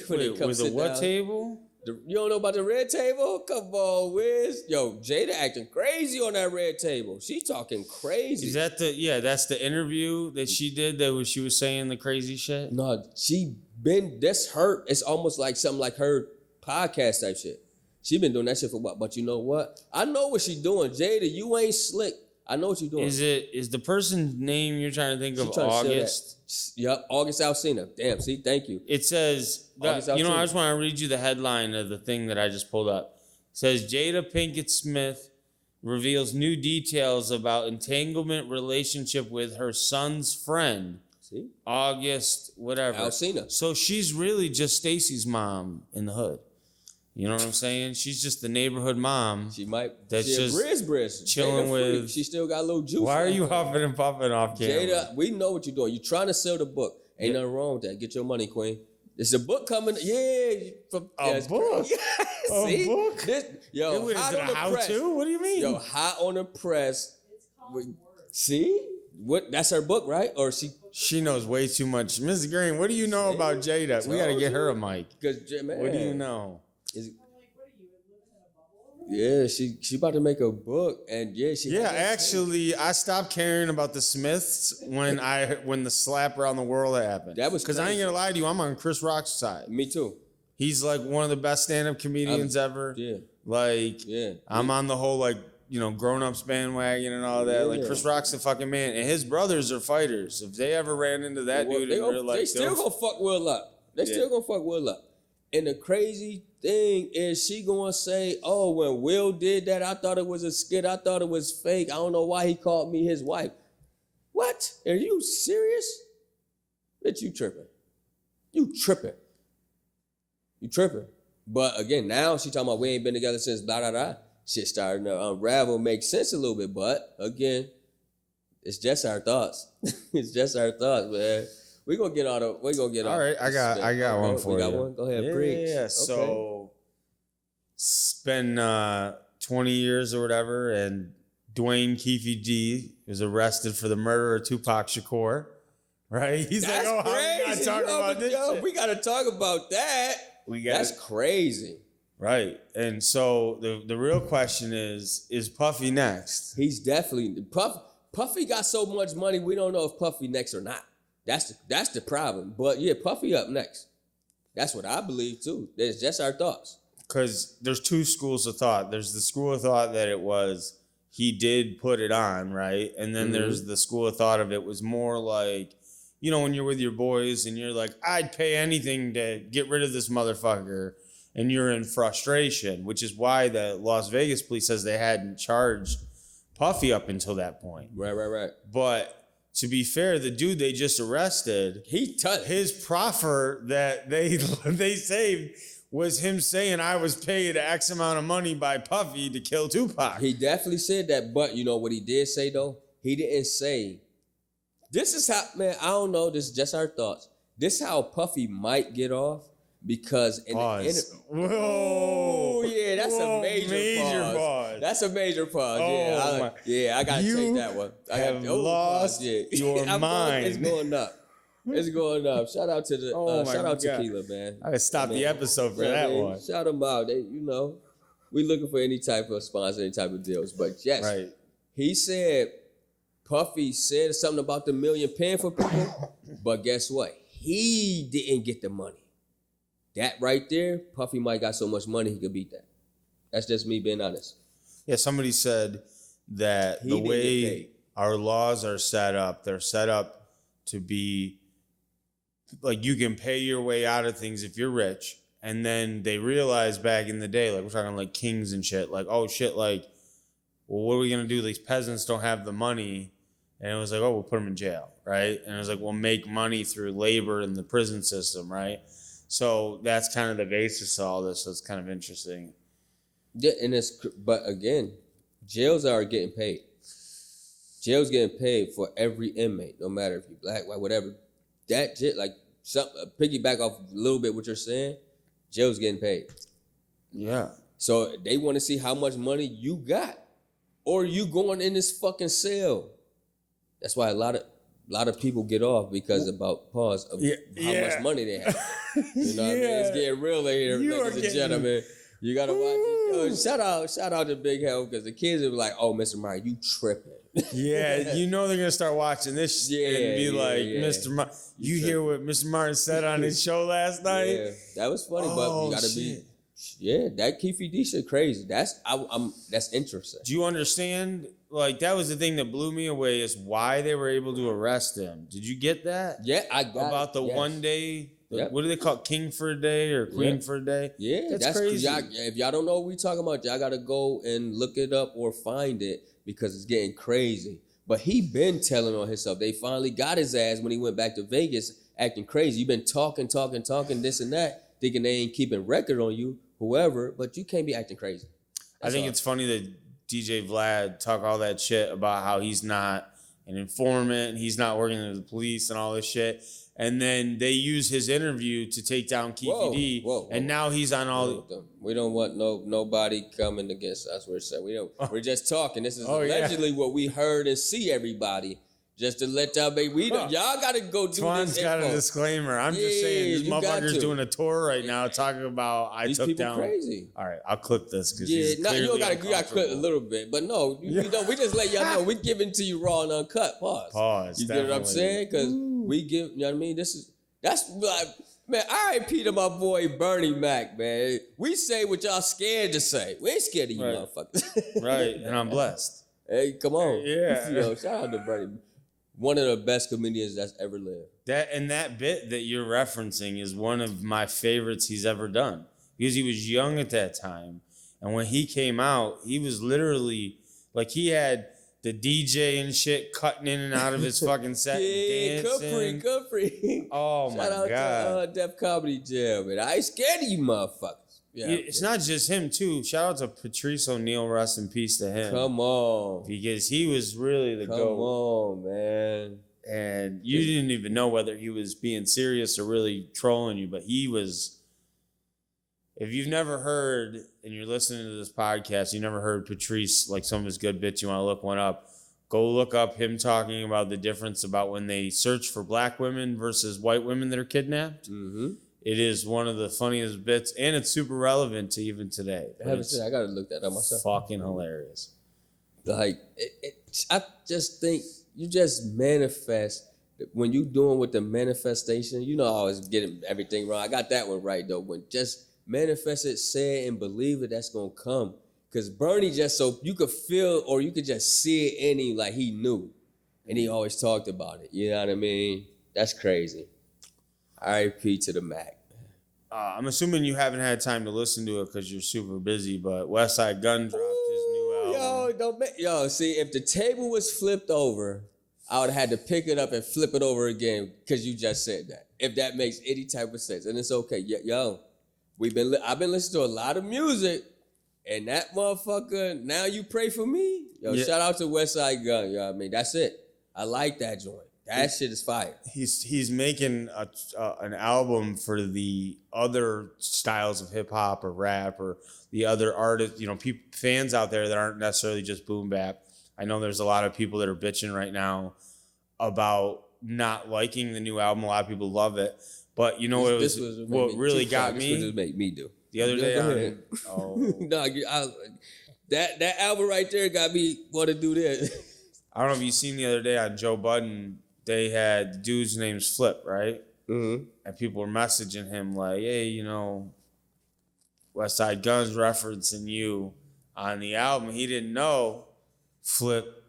when they Wait, come was sit it what down. table? You don't know about the red table? Come on, Wiz. Yo, Jada acting crazy on that red table. She talking crazy. Is that that's the interview that she did she was saying the crazy shit? No, that's her. It's almost like something like her podcast type shit. She been doing that shit for what? But you know what? I know what she doing. Jada, you ain't slick. I know what you're doing. Is the person's name you're trying to think of trying to say August? Yep, August Alsina. Damn, see, thank you. It says, August I Alsina. just want to read you the headline of the thing that I just pulled up. It says, Jada Pinkett Smith reveals new details about entanglement relationship with her son's friend, See? August, whatever. Alsina. So she's really just Stacy's mom in the hood. You know what I'm saying? She's just the neighborhood mom. She might. That's she just briz. chilling Jada with- freak. She still got a little juice. Why are you left in her. huffing and puffing off camera? Jada, we know what you're doing. You're trying to sell the book. Ain't Yeah. nothing wrong with that. Get your money, Queen. There's a book coming. Yeah. From, A book? A See? book? Yo, Wait, is hot it on a the press. how-to? What do you mean? Yo, hot on the press. See? What? That's her book, right? Or She knows way too much. Ms. Green, what do you know about Jada? We got to get her a mic. Because, man. What do you know? Yeah, she about to make a book, and yeah, she. Yeah, actually, I stopped caring about the Smiths when the slap around the world happened. That was because I ain't crazy. gonna lie to you, I'm on Chris Rock's side. Me too. He's like one of the best stand-up comedians ever. Yeah. Like, Yeah. I'm on the whole grown-ups bandwagon and all that. Like, Yeah. Chris Rock's the fucking man, and his brothers are fighters. If they ever ran into that dude in real life, they still gonna fuck Will up. They Yeah. still gonna fuck Will up. And the crazy thing is, she gonna say, "Oh, when Will did that, I thought it was a skit. I thought it was fake. I don't know why he called me his wife." What? Are you serious? Bitch, you tripping? You tripping? You tripping? But again, now she talking about we ain't been together since blah blah blah. Shit starting to unravel, make sense a little bit. But again, it's just our thoughts. It's just our thoughts, man. We gonna get all. Right, I got one for you. We got one. Go ahead, preach. Yeah. Okay. So it's been 20 years or whatever, and Dwayne Keefe G was arrested for the murder of Tupac Shakur. Right? He's That's like, "Oh, how we not talking about this shit?" We gotta talk about that. That's crazy. Right. And so the real question is Puffy next? He's definitely Puffy got so much money. We don't know if Puffy next or not. That's the problem. But yeah, Puffy up next. That's what I believe too. That's just our thoughts. Because there's two schools of thought. There's the school of thought that it was he did put it on, right? And then there's the school of thought of it was more like, you know, when you're with your boys and you're like, I'd pay anything to get rid of this motherfucker, and you're in frustration, which is why the Las Vegas police says they hadn't charged Puffy up until that point. Right. But to be fair, the dude they just arrested, his proffer that they saved was him saying, I was paid X amount of money by Puffy to kill Tupac. He definitely said that, but you know what he did say though? He didn't say, this is how, man, I don't know, this is just our thoughts. This is how Puffy might get off, because in Pause. the Whoa. yeah, that's Whoa, a major pause. That's a major pause. Oh, I gotta you take that one. I have lost your mind. It's going up. It's going up. Shout out to the shout out Tequila, man. I gotta stop the episode for that one. Shout them out. They, we looking for any type of sponsor, any type of deals. But yes, Right. he said, Puffy said something about the million paying for people, but guess what? He didn't get the money. That right there, Puffy might got so much money he could beat that. That's just me being honest. Yeah, somebody said that the way our laws are set up, they're set up to be like you can pay your way out of things if you're rich. And then they realized back in the day, like we're talking like kings and shit, like, oh shit, like, well, what are we gonna do? These peasants don't have the money. And it was like, oh, we'll put them in jail, right? And it was like, we'll make money through labor in the prison system, right? So that's kind of the basis of all this. So it's kind of interesting. Yeah, but again, jails are getting paid. Jails getting paid for every inmate, no matter if you're black, white, whatever. That like piggyback off a little bit what you're saying. Jail's getting paid. Yeah. So they want to see how much money you got, or you going in this fucking cell. That's why a lot of people get off because of how much money they have. You know what I mean? It's getting real here, ladies and gentlemen. You gotta watch it. Shout out to Big Hell because the kids are like, oh, Mr. Meyer, you tripping. Yeah, they're gonna start watching this and be like, Mr. Martin, you hear what Mr. Martin said on his show last night? Yeah, that was funny, but you gotta be. Yeah, that Keefe D shit crazy. That's interesting. Do you understand? Like that was the thing that blew me away is why they were able to arrest him. Did you get that? Yeah, I got about the 1 day. What do they call it? King for a day or queen for a day? Yeah, that's crazy. If y'all don't know what we talking about, y'all gotta go and look it up or find it because it's getting crazy. But he been telling on himself. They finally got his ass when he went back to Vegas acting crazy. You been talking, this and that, thinking they ain't keeping record on you, whoever, but you can't be acting crazy. I think it's funny that DJ Vlad talk all that shit about how he's not an informant, he's not working with the police and all this shit. And then they use his interview to take down Keefe D. And now he's on all. We don't want nobody coming against us. We're just talking. This is allegedly what we heard and see. Everybody, just to let y'all be. Y'all got to go do Twan's this. Got a disclaimer. I'm just saying, this motherfucker's doing a tour right now talking about these took people down. Crazy. All right, I'll clip this because you got to clip a little bit, but no, we don't. We just let y'all know we giving to you raw and uncut. Pause. You get what I'm saying? Because we give. You know what I mean? That's like. Man, R.I.P. to my boy Bernie Mac, man. We say what y'all scared to say. We ain't scared of you motherfuckers. Right, and I'm blessed. Hey, come on. Yeah. Shout out to Bernie. One of the best comedians that's ever lived. That bit that you're referencing is one of my favorites he's ever done. Because he was young at that time. And when he came out, he was literally, like he had the DJ and shit cutting in and out of his fucking set and dancing. Cup-free. Oh, my God. Shout out to Def Comedy Jam, man. I ain't scared of you motherfuckers. Yeah, it's not just him, too. Shout out to Patrice O'Neal. Rest in peace to him. Come on. Because he was really the GOAT. Come on, man. And you didn't even know whether he was being serious or really trolling you, but he was... If you've never heard, and you're listening to this podcast, you never heard Patrice, like some of his good bits, you want to look one up, go look up him talking about the difference about when they search for black women versus white women that are kidnapped. Mm-hmm. It is one of the funniest bits, and it's super relevant to even today. I got to look that up myself. Fucking hilarious. Like, I just think you just manifest. When you doing with the manifestation, I always get everything wrong. I got that one right, though. When just manifest it, say it, and believe it, that's going to come. Because Bernie just so you could feel or you could just see it in him like he knew. And he always talked about it. You know what I mean? That's crazy. R.I.P. to the Mac. I'm assuming you haven't had time to listen to it because you're super busy, but Westside Gunn dropped his new album. See, if the table was flipped over, I would have had to pick it up and flip it over again because you just said that. If that makes any type of sense. And it's okay. I've been listening to a lot of music, and that motherfucker, Now You Pray For Me. Shout out to Westside Gunn, you know what I mean? That's it. I like that joint. That shit is fire. He's making an album for the other styles of hip hop or rap or the other artists, fans out there that aren't necessarily just boom bap. I know there's a lot of people that are bitching right now about not liking the new album. A lot of people love it, but what really got me? This would make me do. The other day that album right there got me want to do this. I don't know if you've seen the other day on Joe Budden. They had the dude's name's Flip, right? Mm-hmm. And people were messaging him like, hey, West Side Gun's referencing you on the album. He didn't know Flip,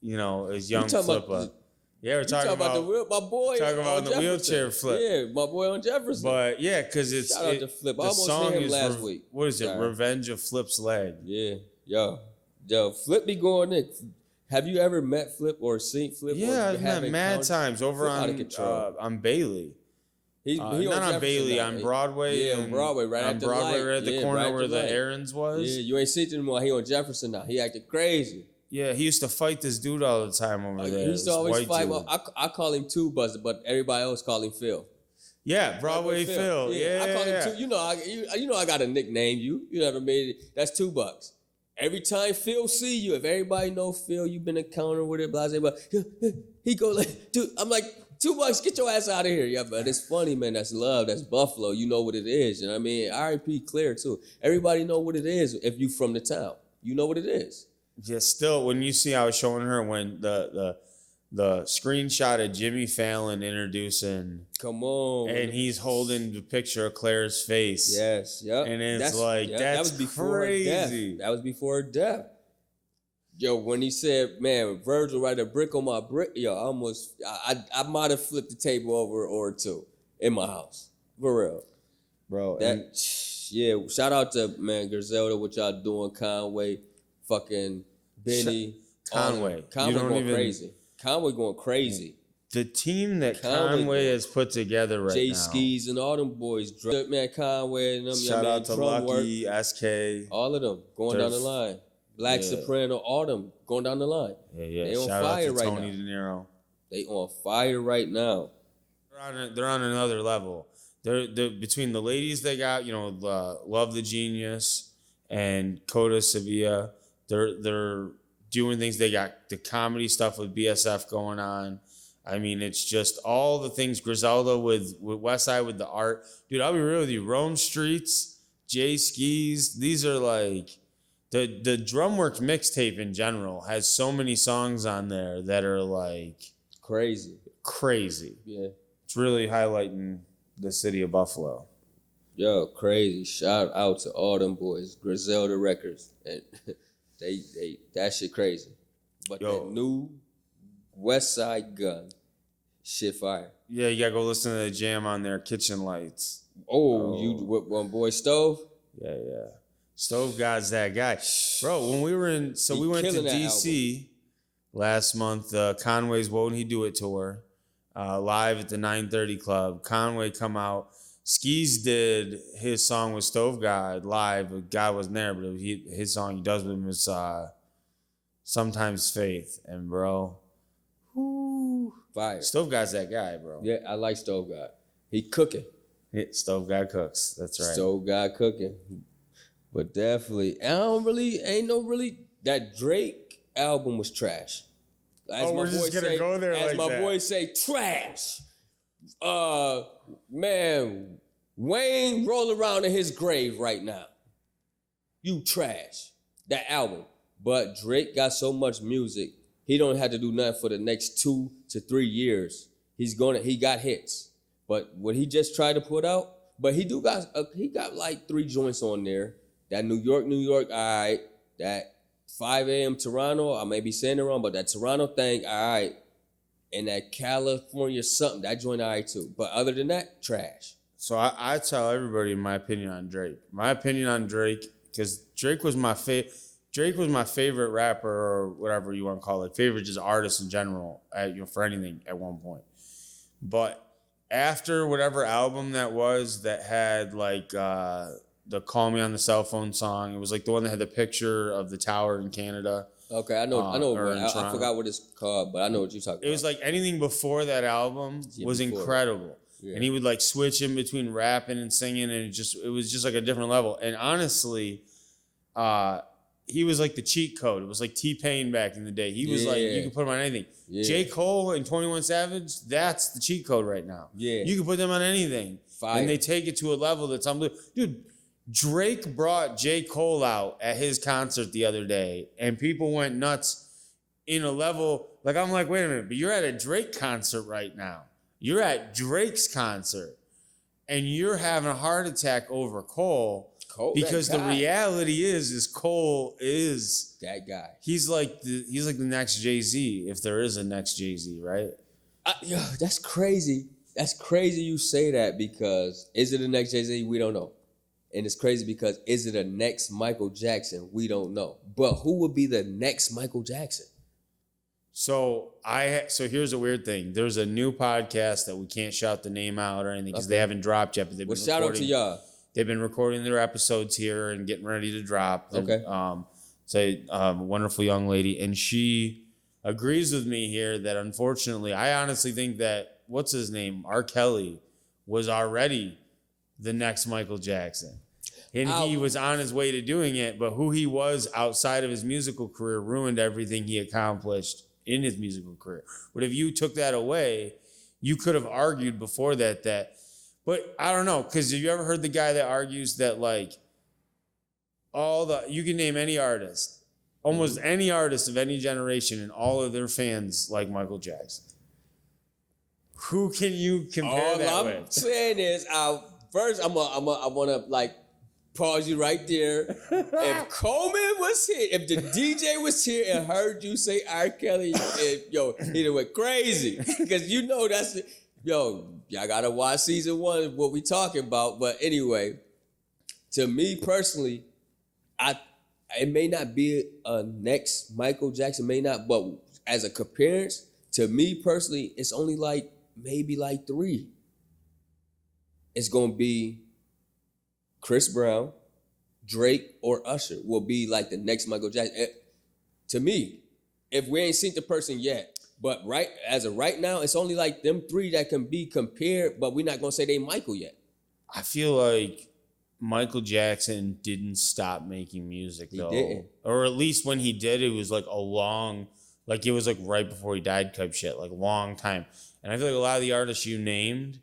is young Flip. Yeah, we're talking about my boy. Talking about the wheelchair Flip. Yeah, my boy on Jefferson. But yeah, because it's shout out to Flip. I the almost song hit him is last week. What is it? Revenge of Flip's Leg. Yeah, yo, Flip be going there. Have you ever met Flip or seen Flip? Yeah, I've met mad times over on Bailey. Not on Bailey, on Broadway. Yeah, on Broadway, right at the Broadway, light. right at the corner where the Aaron's was. Yeah, you ain't seen him while he on Jefferson now. He acting crazy. Yeah, he used to fight this dude all the time over there. He used to always fight. Well, I call him Two Buster, but everybody else call him Phil. Yeah, Broadway Phil. Yeah, I call him Two. I got a nickname. You know what I mean? That's $2. Every time Phil see you, if everybody know Phil, you've been encountering with it, blah, blah, blah, he go like, dude, I'm like, $2, get your ass out of here. Yeah, but it's funny, man. That's love. That's Buffalo. You know what it is. You know what I mean? R.I.P. Clear, too. Everybody know what it is if you from the town. You know what it is. Yeah, still, when you see I was showing her when the screenshot of Jimmy Fallon introducing. Come on. And he's holding the picture of Claire's face. Yes, yep. And it's that was before crazy. That was before her death. Yo, when he said, man, Virgil write a brick on my brick, yo, I might have flipped the table over or two in my house. For real. Bro. Yeah, shout out to, man, Griselda, what y'all doing, Conway, fucking Benny. Conway. Conway going crazy. Conway going crazy. The team that Conway has put together right now. Skis and all them boys. Man, Conway and them. Shout out to Lucky, SK. All of them going down the line. Black Soprano, all them going down the line. Yeah. They on Shout fire out to right Tony now. De Niro. They on fire right now. They're on another level. They're between the ladies they got, Love the Genius and Coda Sevilla. They're doing things. They got the comedy stuff with BSF going on. I mean, it's just all the things. Griselda with Westside with the art. Dude, I'll be real with you. Rome Streets, Jay Skis, these are like the Drumworks mixtape in general has so many songs on there that are like crazy. Yeah. It's really highlighting the city of Buffalo. Yo, crazy. Shout out to all them boys. Griselda Records. And they that shit crazy. But that new West Side Gun, shit fire. Yeah, you gotta go listen to the jam on their Kitchen Lights. You with one boy Stove? Yeah. Stove God's that guy. Bro, when we were we went to DC last month, Conway's Won't He Do It tour, live at the 930 Club. Conway come out. Skis did his song with Stove God live. God wasn't there, but his song he does with him is Sometimes Faith. And bro, fire. Stove God's that guy, bro. Yeah, I like Stove God. He cooking. Yeah, Stove God cooks. That's right. Stove God cooking. But definitely, that Drake album was trash. We're just gonna go there like that. As my boys say, trash. Man, Wayne roll around in his grave right now. You trash. That album. But Drake got so much music, he don't have to do nothing for the next 2 to 3 years. He got hits. But what he just tried to put out, but he got like 3 joints on there. That New York, all right. That 5 a.m. Toronto, I may be saying it wrong, but that Toronto thing, all right. And that California something, that joint all right too. But other than that, trash. So I tell everybody my opinion on Drake. My opinion on Drake, because Drake was my favorite rapper, or whatever you want to call it. Favorite just artist in general, for anything at one point. But after whatever album that was that had like the Call Me on the Cell Phone song, it was like the one that had the picture of the tower in Canada. Okay, I know, or but in I Toronto. forgot what it's called, but I know what you're talking about. It was like anything before that album Yeah, was before that. incredible. Yeah. And he would like switch in between rapping and singing, and it was just like a different level. And honestly, he was like the cheat code. It was like T-Pain back in the day. He was like, you could put him on anything. Yeah. J. Cole and 21 Savage, that's the cheat code right now. Yeah. You can put them on anything. Fire. And they take it to a level that's unbelievable. Dude, Drake brought J. Cole out at his concert the other day, and people went nuts in a level. Like, I'm like, wait a minute, but you're at a Drake concert right now. You're at Drake's concert, and you're having a heart attack over Cole. Because the reality is Cole is that guy. He's like the next Jay-Z, if there is a next Jay-Z, right? Yo, that's crazy. That's crazy you say that, because is it the next Jay-Z? We don't know. And it's crazy because is it a next Michael Jackson? We don't know. But who would be the next Michael Jackson? So here's a weird thing. There's a new podcast that we can't shout the name out or anything because they haven't dropped yet. But they've been shout out to y'all. They've been recording their episodes here and getting ready to drop. Okay. It's a wonderful young lady, and she agrees with me here that unfortunately, I honestly think that what's his name, R. Kelly, was already the next Michael Jackson. And he was on his way to doing it, but who he was outside of his musical career ruined everything he accomplished in his musical career. But if you took that away, you could have argued before that, but I don't know, because have you ever heard the guy that argues that like you can name any artist, almost any artist of any generation, and all of their fans like Michael Jackson? Who can you compare that with? All I'm saying is, first I want to like pause you right there. If Coleman was here, if the DJ was here and heard you say R. Kelly, he'd have went crazy, because you know that's y'all gotta watch season 1 of what we talking about. But anyway, to me personally, it may not be a next Michael Jackson, may not, but as a comparison, to me personally, it's only like maybe like 3. It's gonna be Chris Brown, Drake, or Usher will be like the next Michael Jackson. To me, if we ain't seen the person yet, but as of right now, it's only like them 3 that can be compared, but we're not gonna say they Michael yet. I feel like Michael Jackson didn't stop making music though. He didn't. Or at least when he did, it was like it was like right before he died type shit, like long time. And I feel like a lot of the artists you named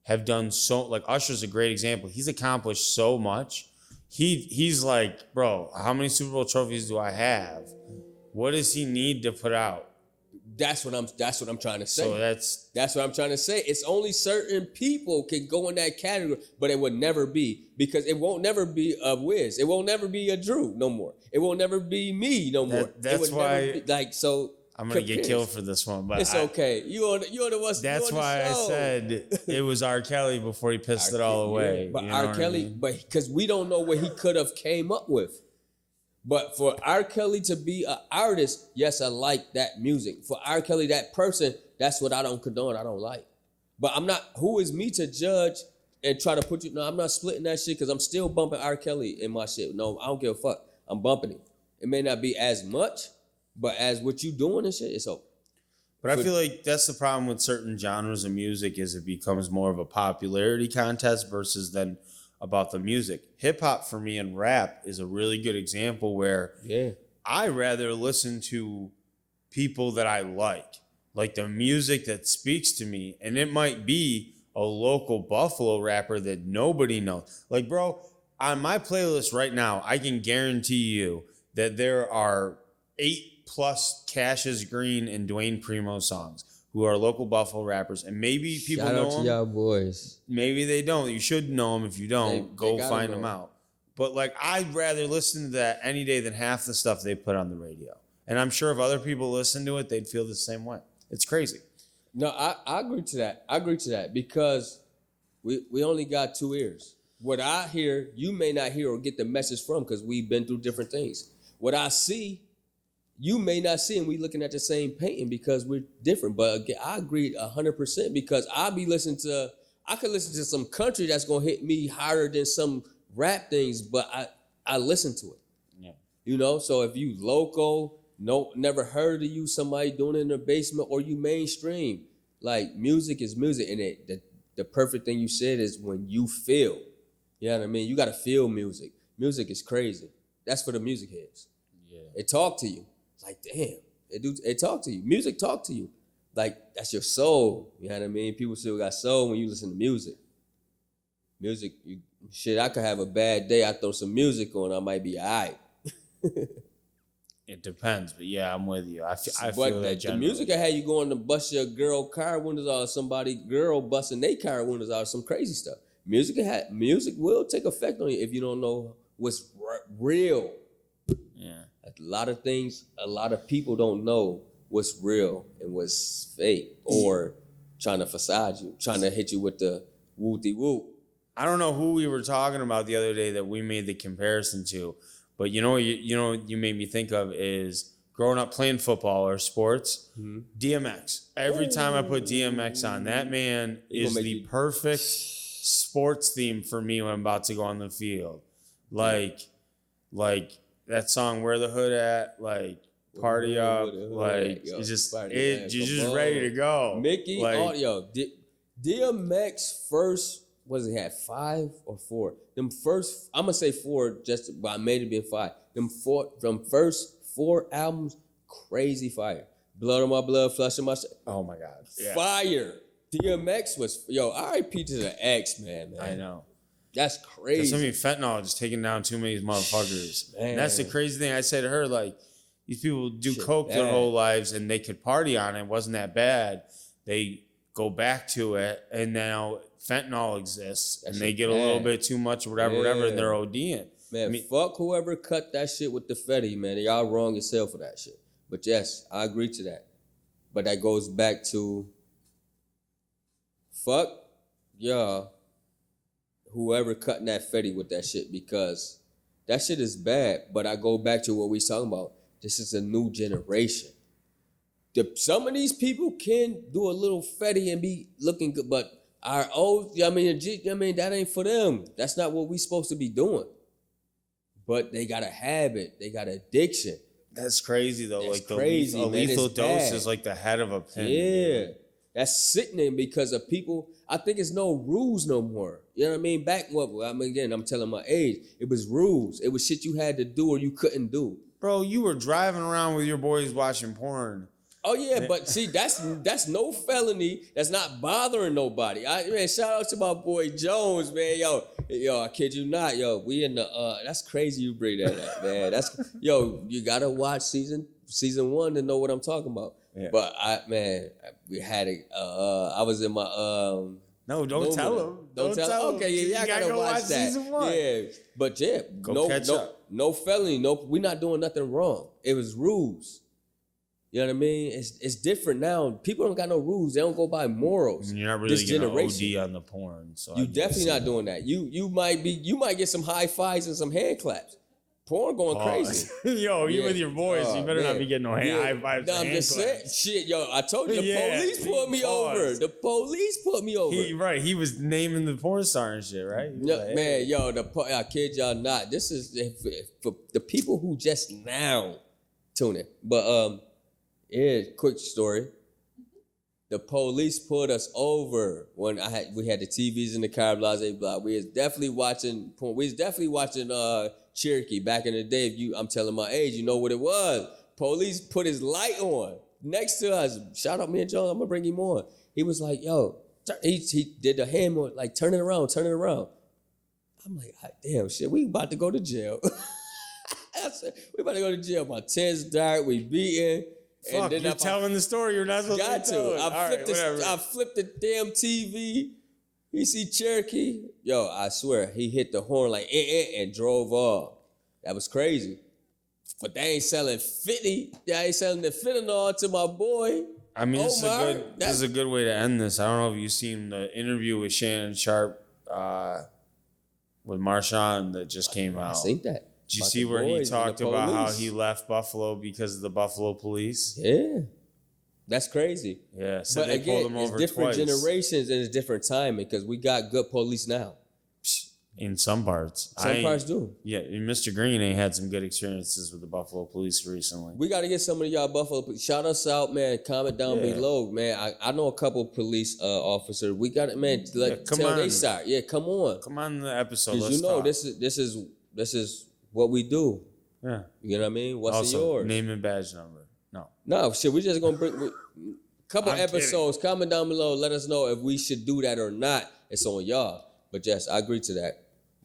have done so, like Usher's a great example. He's accomplished so much. He's like, bro, how many Super Bowl trophies do I have? What does he need to put out? That's what I'm trying to say. So that's what I'm trying to say. It's only certain people can go in that category, but it would never be, because it won't never be a Wiz. It won't never be a Drew no more. It won't never be me no more. That's why so I'm gonna get killed for this one, but it's okay. You on the what's that's why I said it was R. Kelly before he pissed it all away. Yeah, but you know R. Kelly, I mean? but because we don't know what he could have came up with. But for R. Kelly to be an artist, yes, I like that music. For R. Kelly, that person, that's what I don't condone. I don't like. But I'm not. Who is me to judge and try to put you? No, I'm not splitting that shit, because I'm still bumping R. Kelly in my shit. No, I don't give a fuck. I'm bumping it. It may not be as much, but as what you doing and shit, it's okay. But I feel like that's the problem with certain genres of music, is it becomes more of a popularity contest versus then about the music. Hip hop for me and rap is a really good example where I rather listen to people that I like the music that speaks to me, and it might be a local Buffalo rapper that nobody knows. Like, bro, on my playlist right now, I can guarantee you that there are 8+ Cassius Green and Dwayne Primo songs who are local Buffalo rappers, and maybe people know them. Shout out to y'all boys. Maybe they don't. You should know them. If you don't, go find them out. But like, I'd rather listen to that any day than half the stuff they put on the radio. And I'm sure if other people listen to it, they'd feel the same way. It's crazy. No, I agree to that. Because we only got 2 ears. What I hear, you may not hear or get the message from, because we've been through different things. What I see, you may not see, and we looking at the same painting because we're different. But again, I agree 100%, because I could listen to some country that's gonna hit me harder than some rap things, but I listen to it. Yeah. You know, so if you local, No, never heard of you, somebody doing it in their basement, or you mainstream. Like, music is music, and the perfect thing you said is when you feel. You know what I mean? You got to feel music. Music is crazy. That's for the music heads. Yeah. It talk to you. It's like, damn, it talk to you. Music talk to you. Like, that's your soul. You know what I mean? People still got soul when you listen to music. Music, I could have a bad day. I throw some music on, I might be all right. It depends, but yeah, I'm with you. I feel But that the music will have you going to bust your girl car windows out, or somebody girl busting their car windows out, some crazy stuff. Music will take effect on you if you don't know what's real. Yeah. A lot of things, a lot of people don't know what's real and what's fake, or trying to facade you, trying to hit you with the whoop-de-whoop. I don't know who we were talking about the other day that we made the comparison to, but you made me think of is growing up playing football or sports, DMX. Every time I put DMX on, that man is the perfect sports theme for me when I'm about to go on the field. Like that song, Where the Hood At, like party up, like you're just ready to go. Mickey, DMX first, was it had 5 or 4? Them first, I'm gonna say 4, but I made it be 5. Them first 4 albums, crazy fire. Blood on My Blood, Flush on My. Oh my God, yeah. Fire. DMX was R.I.P. to the X, man. I know. That's crazy. I mean, fentanyl just taking down too many motherfuckers. And that's the crazy thing. I say to her, like, these people do coke their whole lives and they could party on it. It wasn't that bad. They go back to it, and now fentanyl exists, and they get a little bit too much or whatever, and they're ODing. Man, fuck whoever cut that shit with the Fetty, man. Y'all wrong yourself for that shit. But yes, I agree to that. But that goes back to fuck y'all, whoever cutting that Fetty with that shit, because that shit is bad. But I go back to what we talking about. This is a new generation. Some of these people can do a little Fetty and be looking good, but our old, that ain't for them. That's not what we supposed to be doing. But they got a habit. They got addiction. That's crazy though. That's like crazy, the lethal dose bad. is like the head of a pin. Yeah. That's sitting in because of people. I think it's no rules no more. You know what I mean? Again, I'm telling my age. It was rules. It was shit you had to do or you couldn't do. Bro, you were driving around with your boys watching porn. Oh yeah, but see, that's no felony. That's not bothering nobody. Shout out to my boy Jones, man. Yo, I kid you not, we in the that's crazy you bring that up, man. You gotta watch season 1 to know what I'm talking about. Yeah. But we had it. I was in my No, don't tell him. Don't tell him. Okay, yeah, I gotta watch that. Season 1. Yeah, but catch up. No felony. No, we're not doing nothing wrong. It was rules. You know what I mean? It's different now. People don't got no rules. They don't go by morals. You're not really going OD on the porn. So you definitely not doing that. You might get some high fives and some hand claps. Porn going crazy. You with your boys, you better not be getting no high fives. No, I'm just saying, shit, I told you the police pulled me over. The police put me over. He was naming the porn star and shit, right? I kid y'all not. This is for the people who just now tune in. But quick story. The police pulled us over when we had the TVs in the car, blah, blah, blah. We was definitely watching porn. We was definitely watching Cherokee back in the day. I'm telling my age, you know what it was. Police put his light on next to us. Shout out me and John, I'm gonna bring him on. He was like, he did the hand like turn it around. I'm like, damn shit, we about to go to jail. I said, we about to go to jail. My tent's dark, we beating. Fuck, you're telling the story. You're not supposed to. I flipped the damn TV. He see Cherokee. I swear, he hit the horn like and drove off. That was crazy. But they ain't selling 50. They ain't selling the fentanyl to my boy. I mean, this is a good way to end this. I don't know if you've seen the interview with Shannon Sharp with Marshawn that just came out. I seen that. Did you see where he talked about how he left Buffalo because of the Buffalo police? Yeah. That's crazy. Yeah. So they pulled him over it's different twice. generations and it's different timing because we got good police now. In some parts. Some parts do. Yeah, Mr. Green ain't had some good experiences with the Buffalo Police recently. We got to get some of y'all Buffalo police. Shout us out, man. Comment down below, man. I know a couple police officers. We got it, man. Tell they side. Yeah, come on. Come on the episode. Because you know this is what we do. Yeah. You know what I mean? What's also, yours? Name and badge number. No, shit. We just gonna bring a couple episodes. Kidding. Comment down below. Let us know if we should do that or not. It's on y'all. But yes, I agree to that.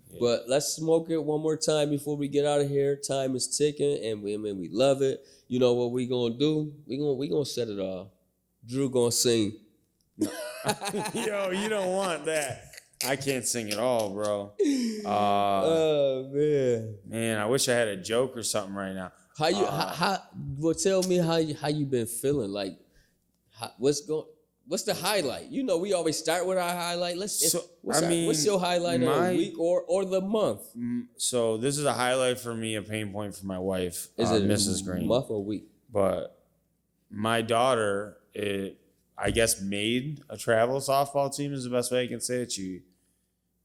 Yeah. But let's smoke it one more time before we get out of here. Time is ticking, and we love it. You know what we gonna do? We gonna set it off. Drew gonna sing. Yo, you don't want that. I can't sing at all, bro. Oh man. Man, I wish I had a joke or something right now. Well, tell me how you been feeling? Like, what's the highlight? You know, we always start with our highlight. What's your highlight of the week or the month? So this is a highlight for me, a pain point for my wife, Mrs. Green. Month or week? But my daughter, I guess, made a travel softball team is the best way I can say it. She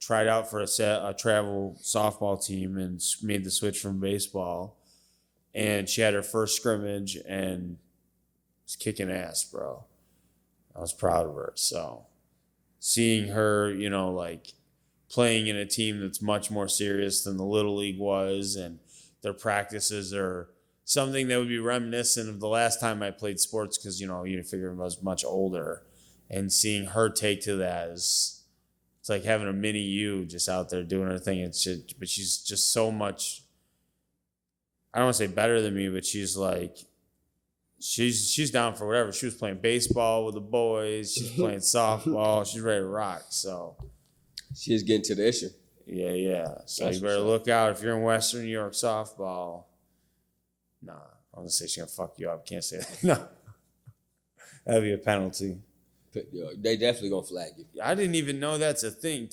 tried out for a travel softball team and made the switch from baseball. And she had her first scrimmage and was kicking ass, bro. I was proud of her. So seeing her, you know, like playing in a team that's much more serious than the Little League was, and their practices are something that would be reminiscent of the last time I played sports, because, you know, you figure I was much older, and seeing her take to that is, it's like having a mini you just out there doing her thing and shit. But she's just so much, I don't want to say better than me, but she's like, she's down for whatever. She was playing baseball with the boys. She's playing softball. She's ready to rock. So she's getting to the issue. Yeah. So that's, you better look out if you're in Western New York softball. Nah, I'm gonna say she's gonna fuck you up. Can't say that. No, that'd be a penalty. They definitely gonna flag you. I didn't even know that's a thing.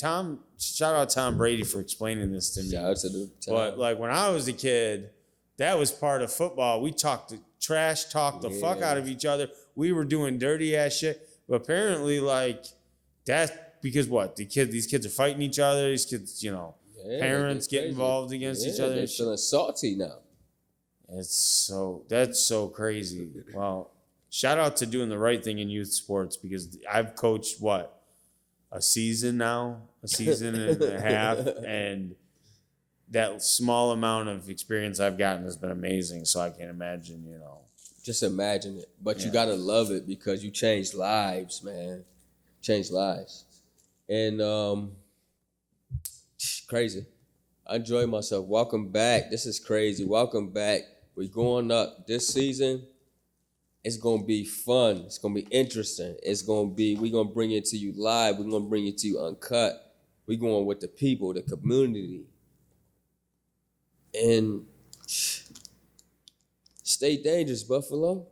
Shout out Tom Brady for explaining this to me. Shout out to the Tom. But like when I was a kid, that was part of football. We talked the fuck out of each other. We were doing dirty ass shit. But apparently, like, that's because what? These kids are fighting each other. These kids, you know, parents get involved against each other. They're feeling salty now. That's so crazy. Well, shout out to doing the right thing in youth sports, because I've coached a season and a half, and that small amount of experience I've gotten has been amazing. So I can't imagine, you know. Just imagine it. But you got to love it, because you changed lives, man. Changed lives. And crazy. I enjoy myself. Welcome back. This is crazy. Welcome back. We're going up this season. It's going to be fun. It's going to be interesting. We're going to bring it to you live. We're going to bring it to you uncut. We're going with the people, the community. And stay dangerous, Buffalo.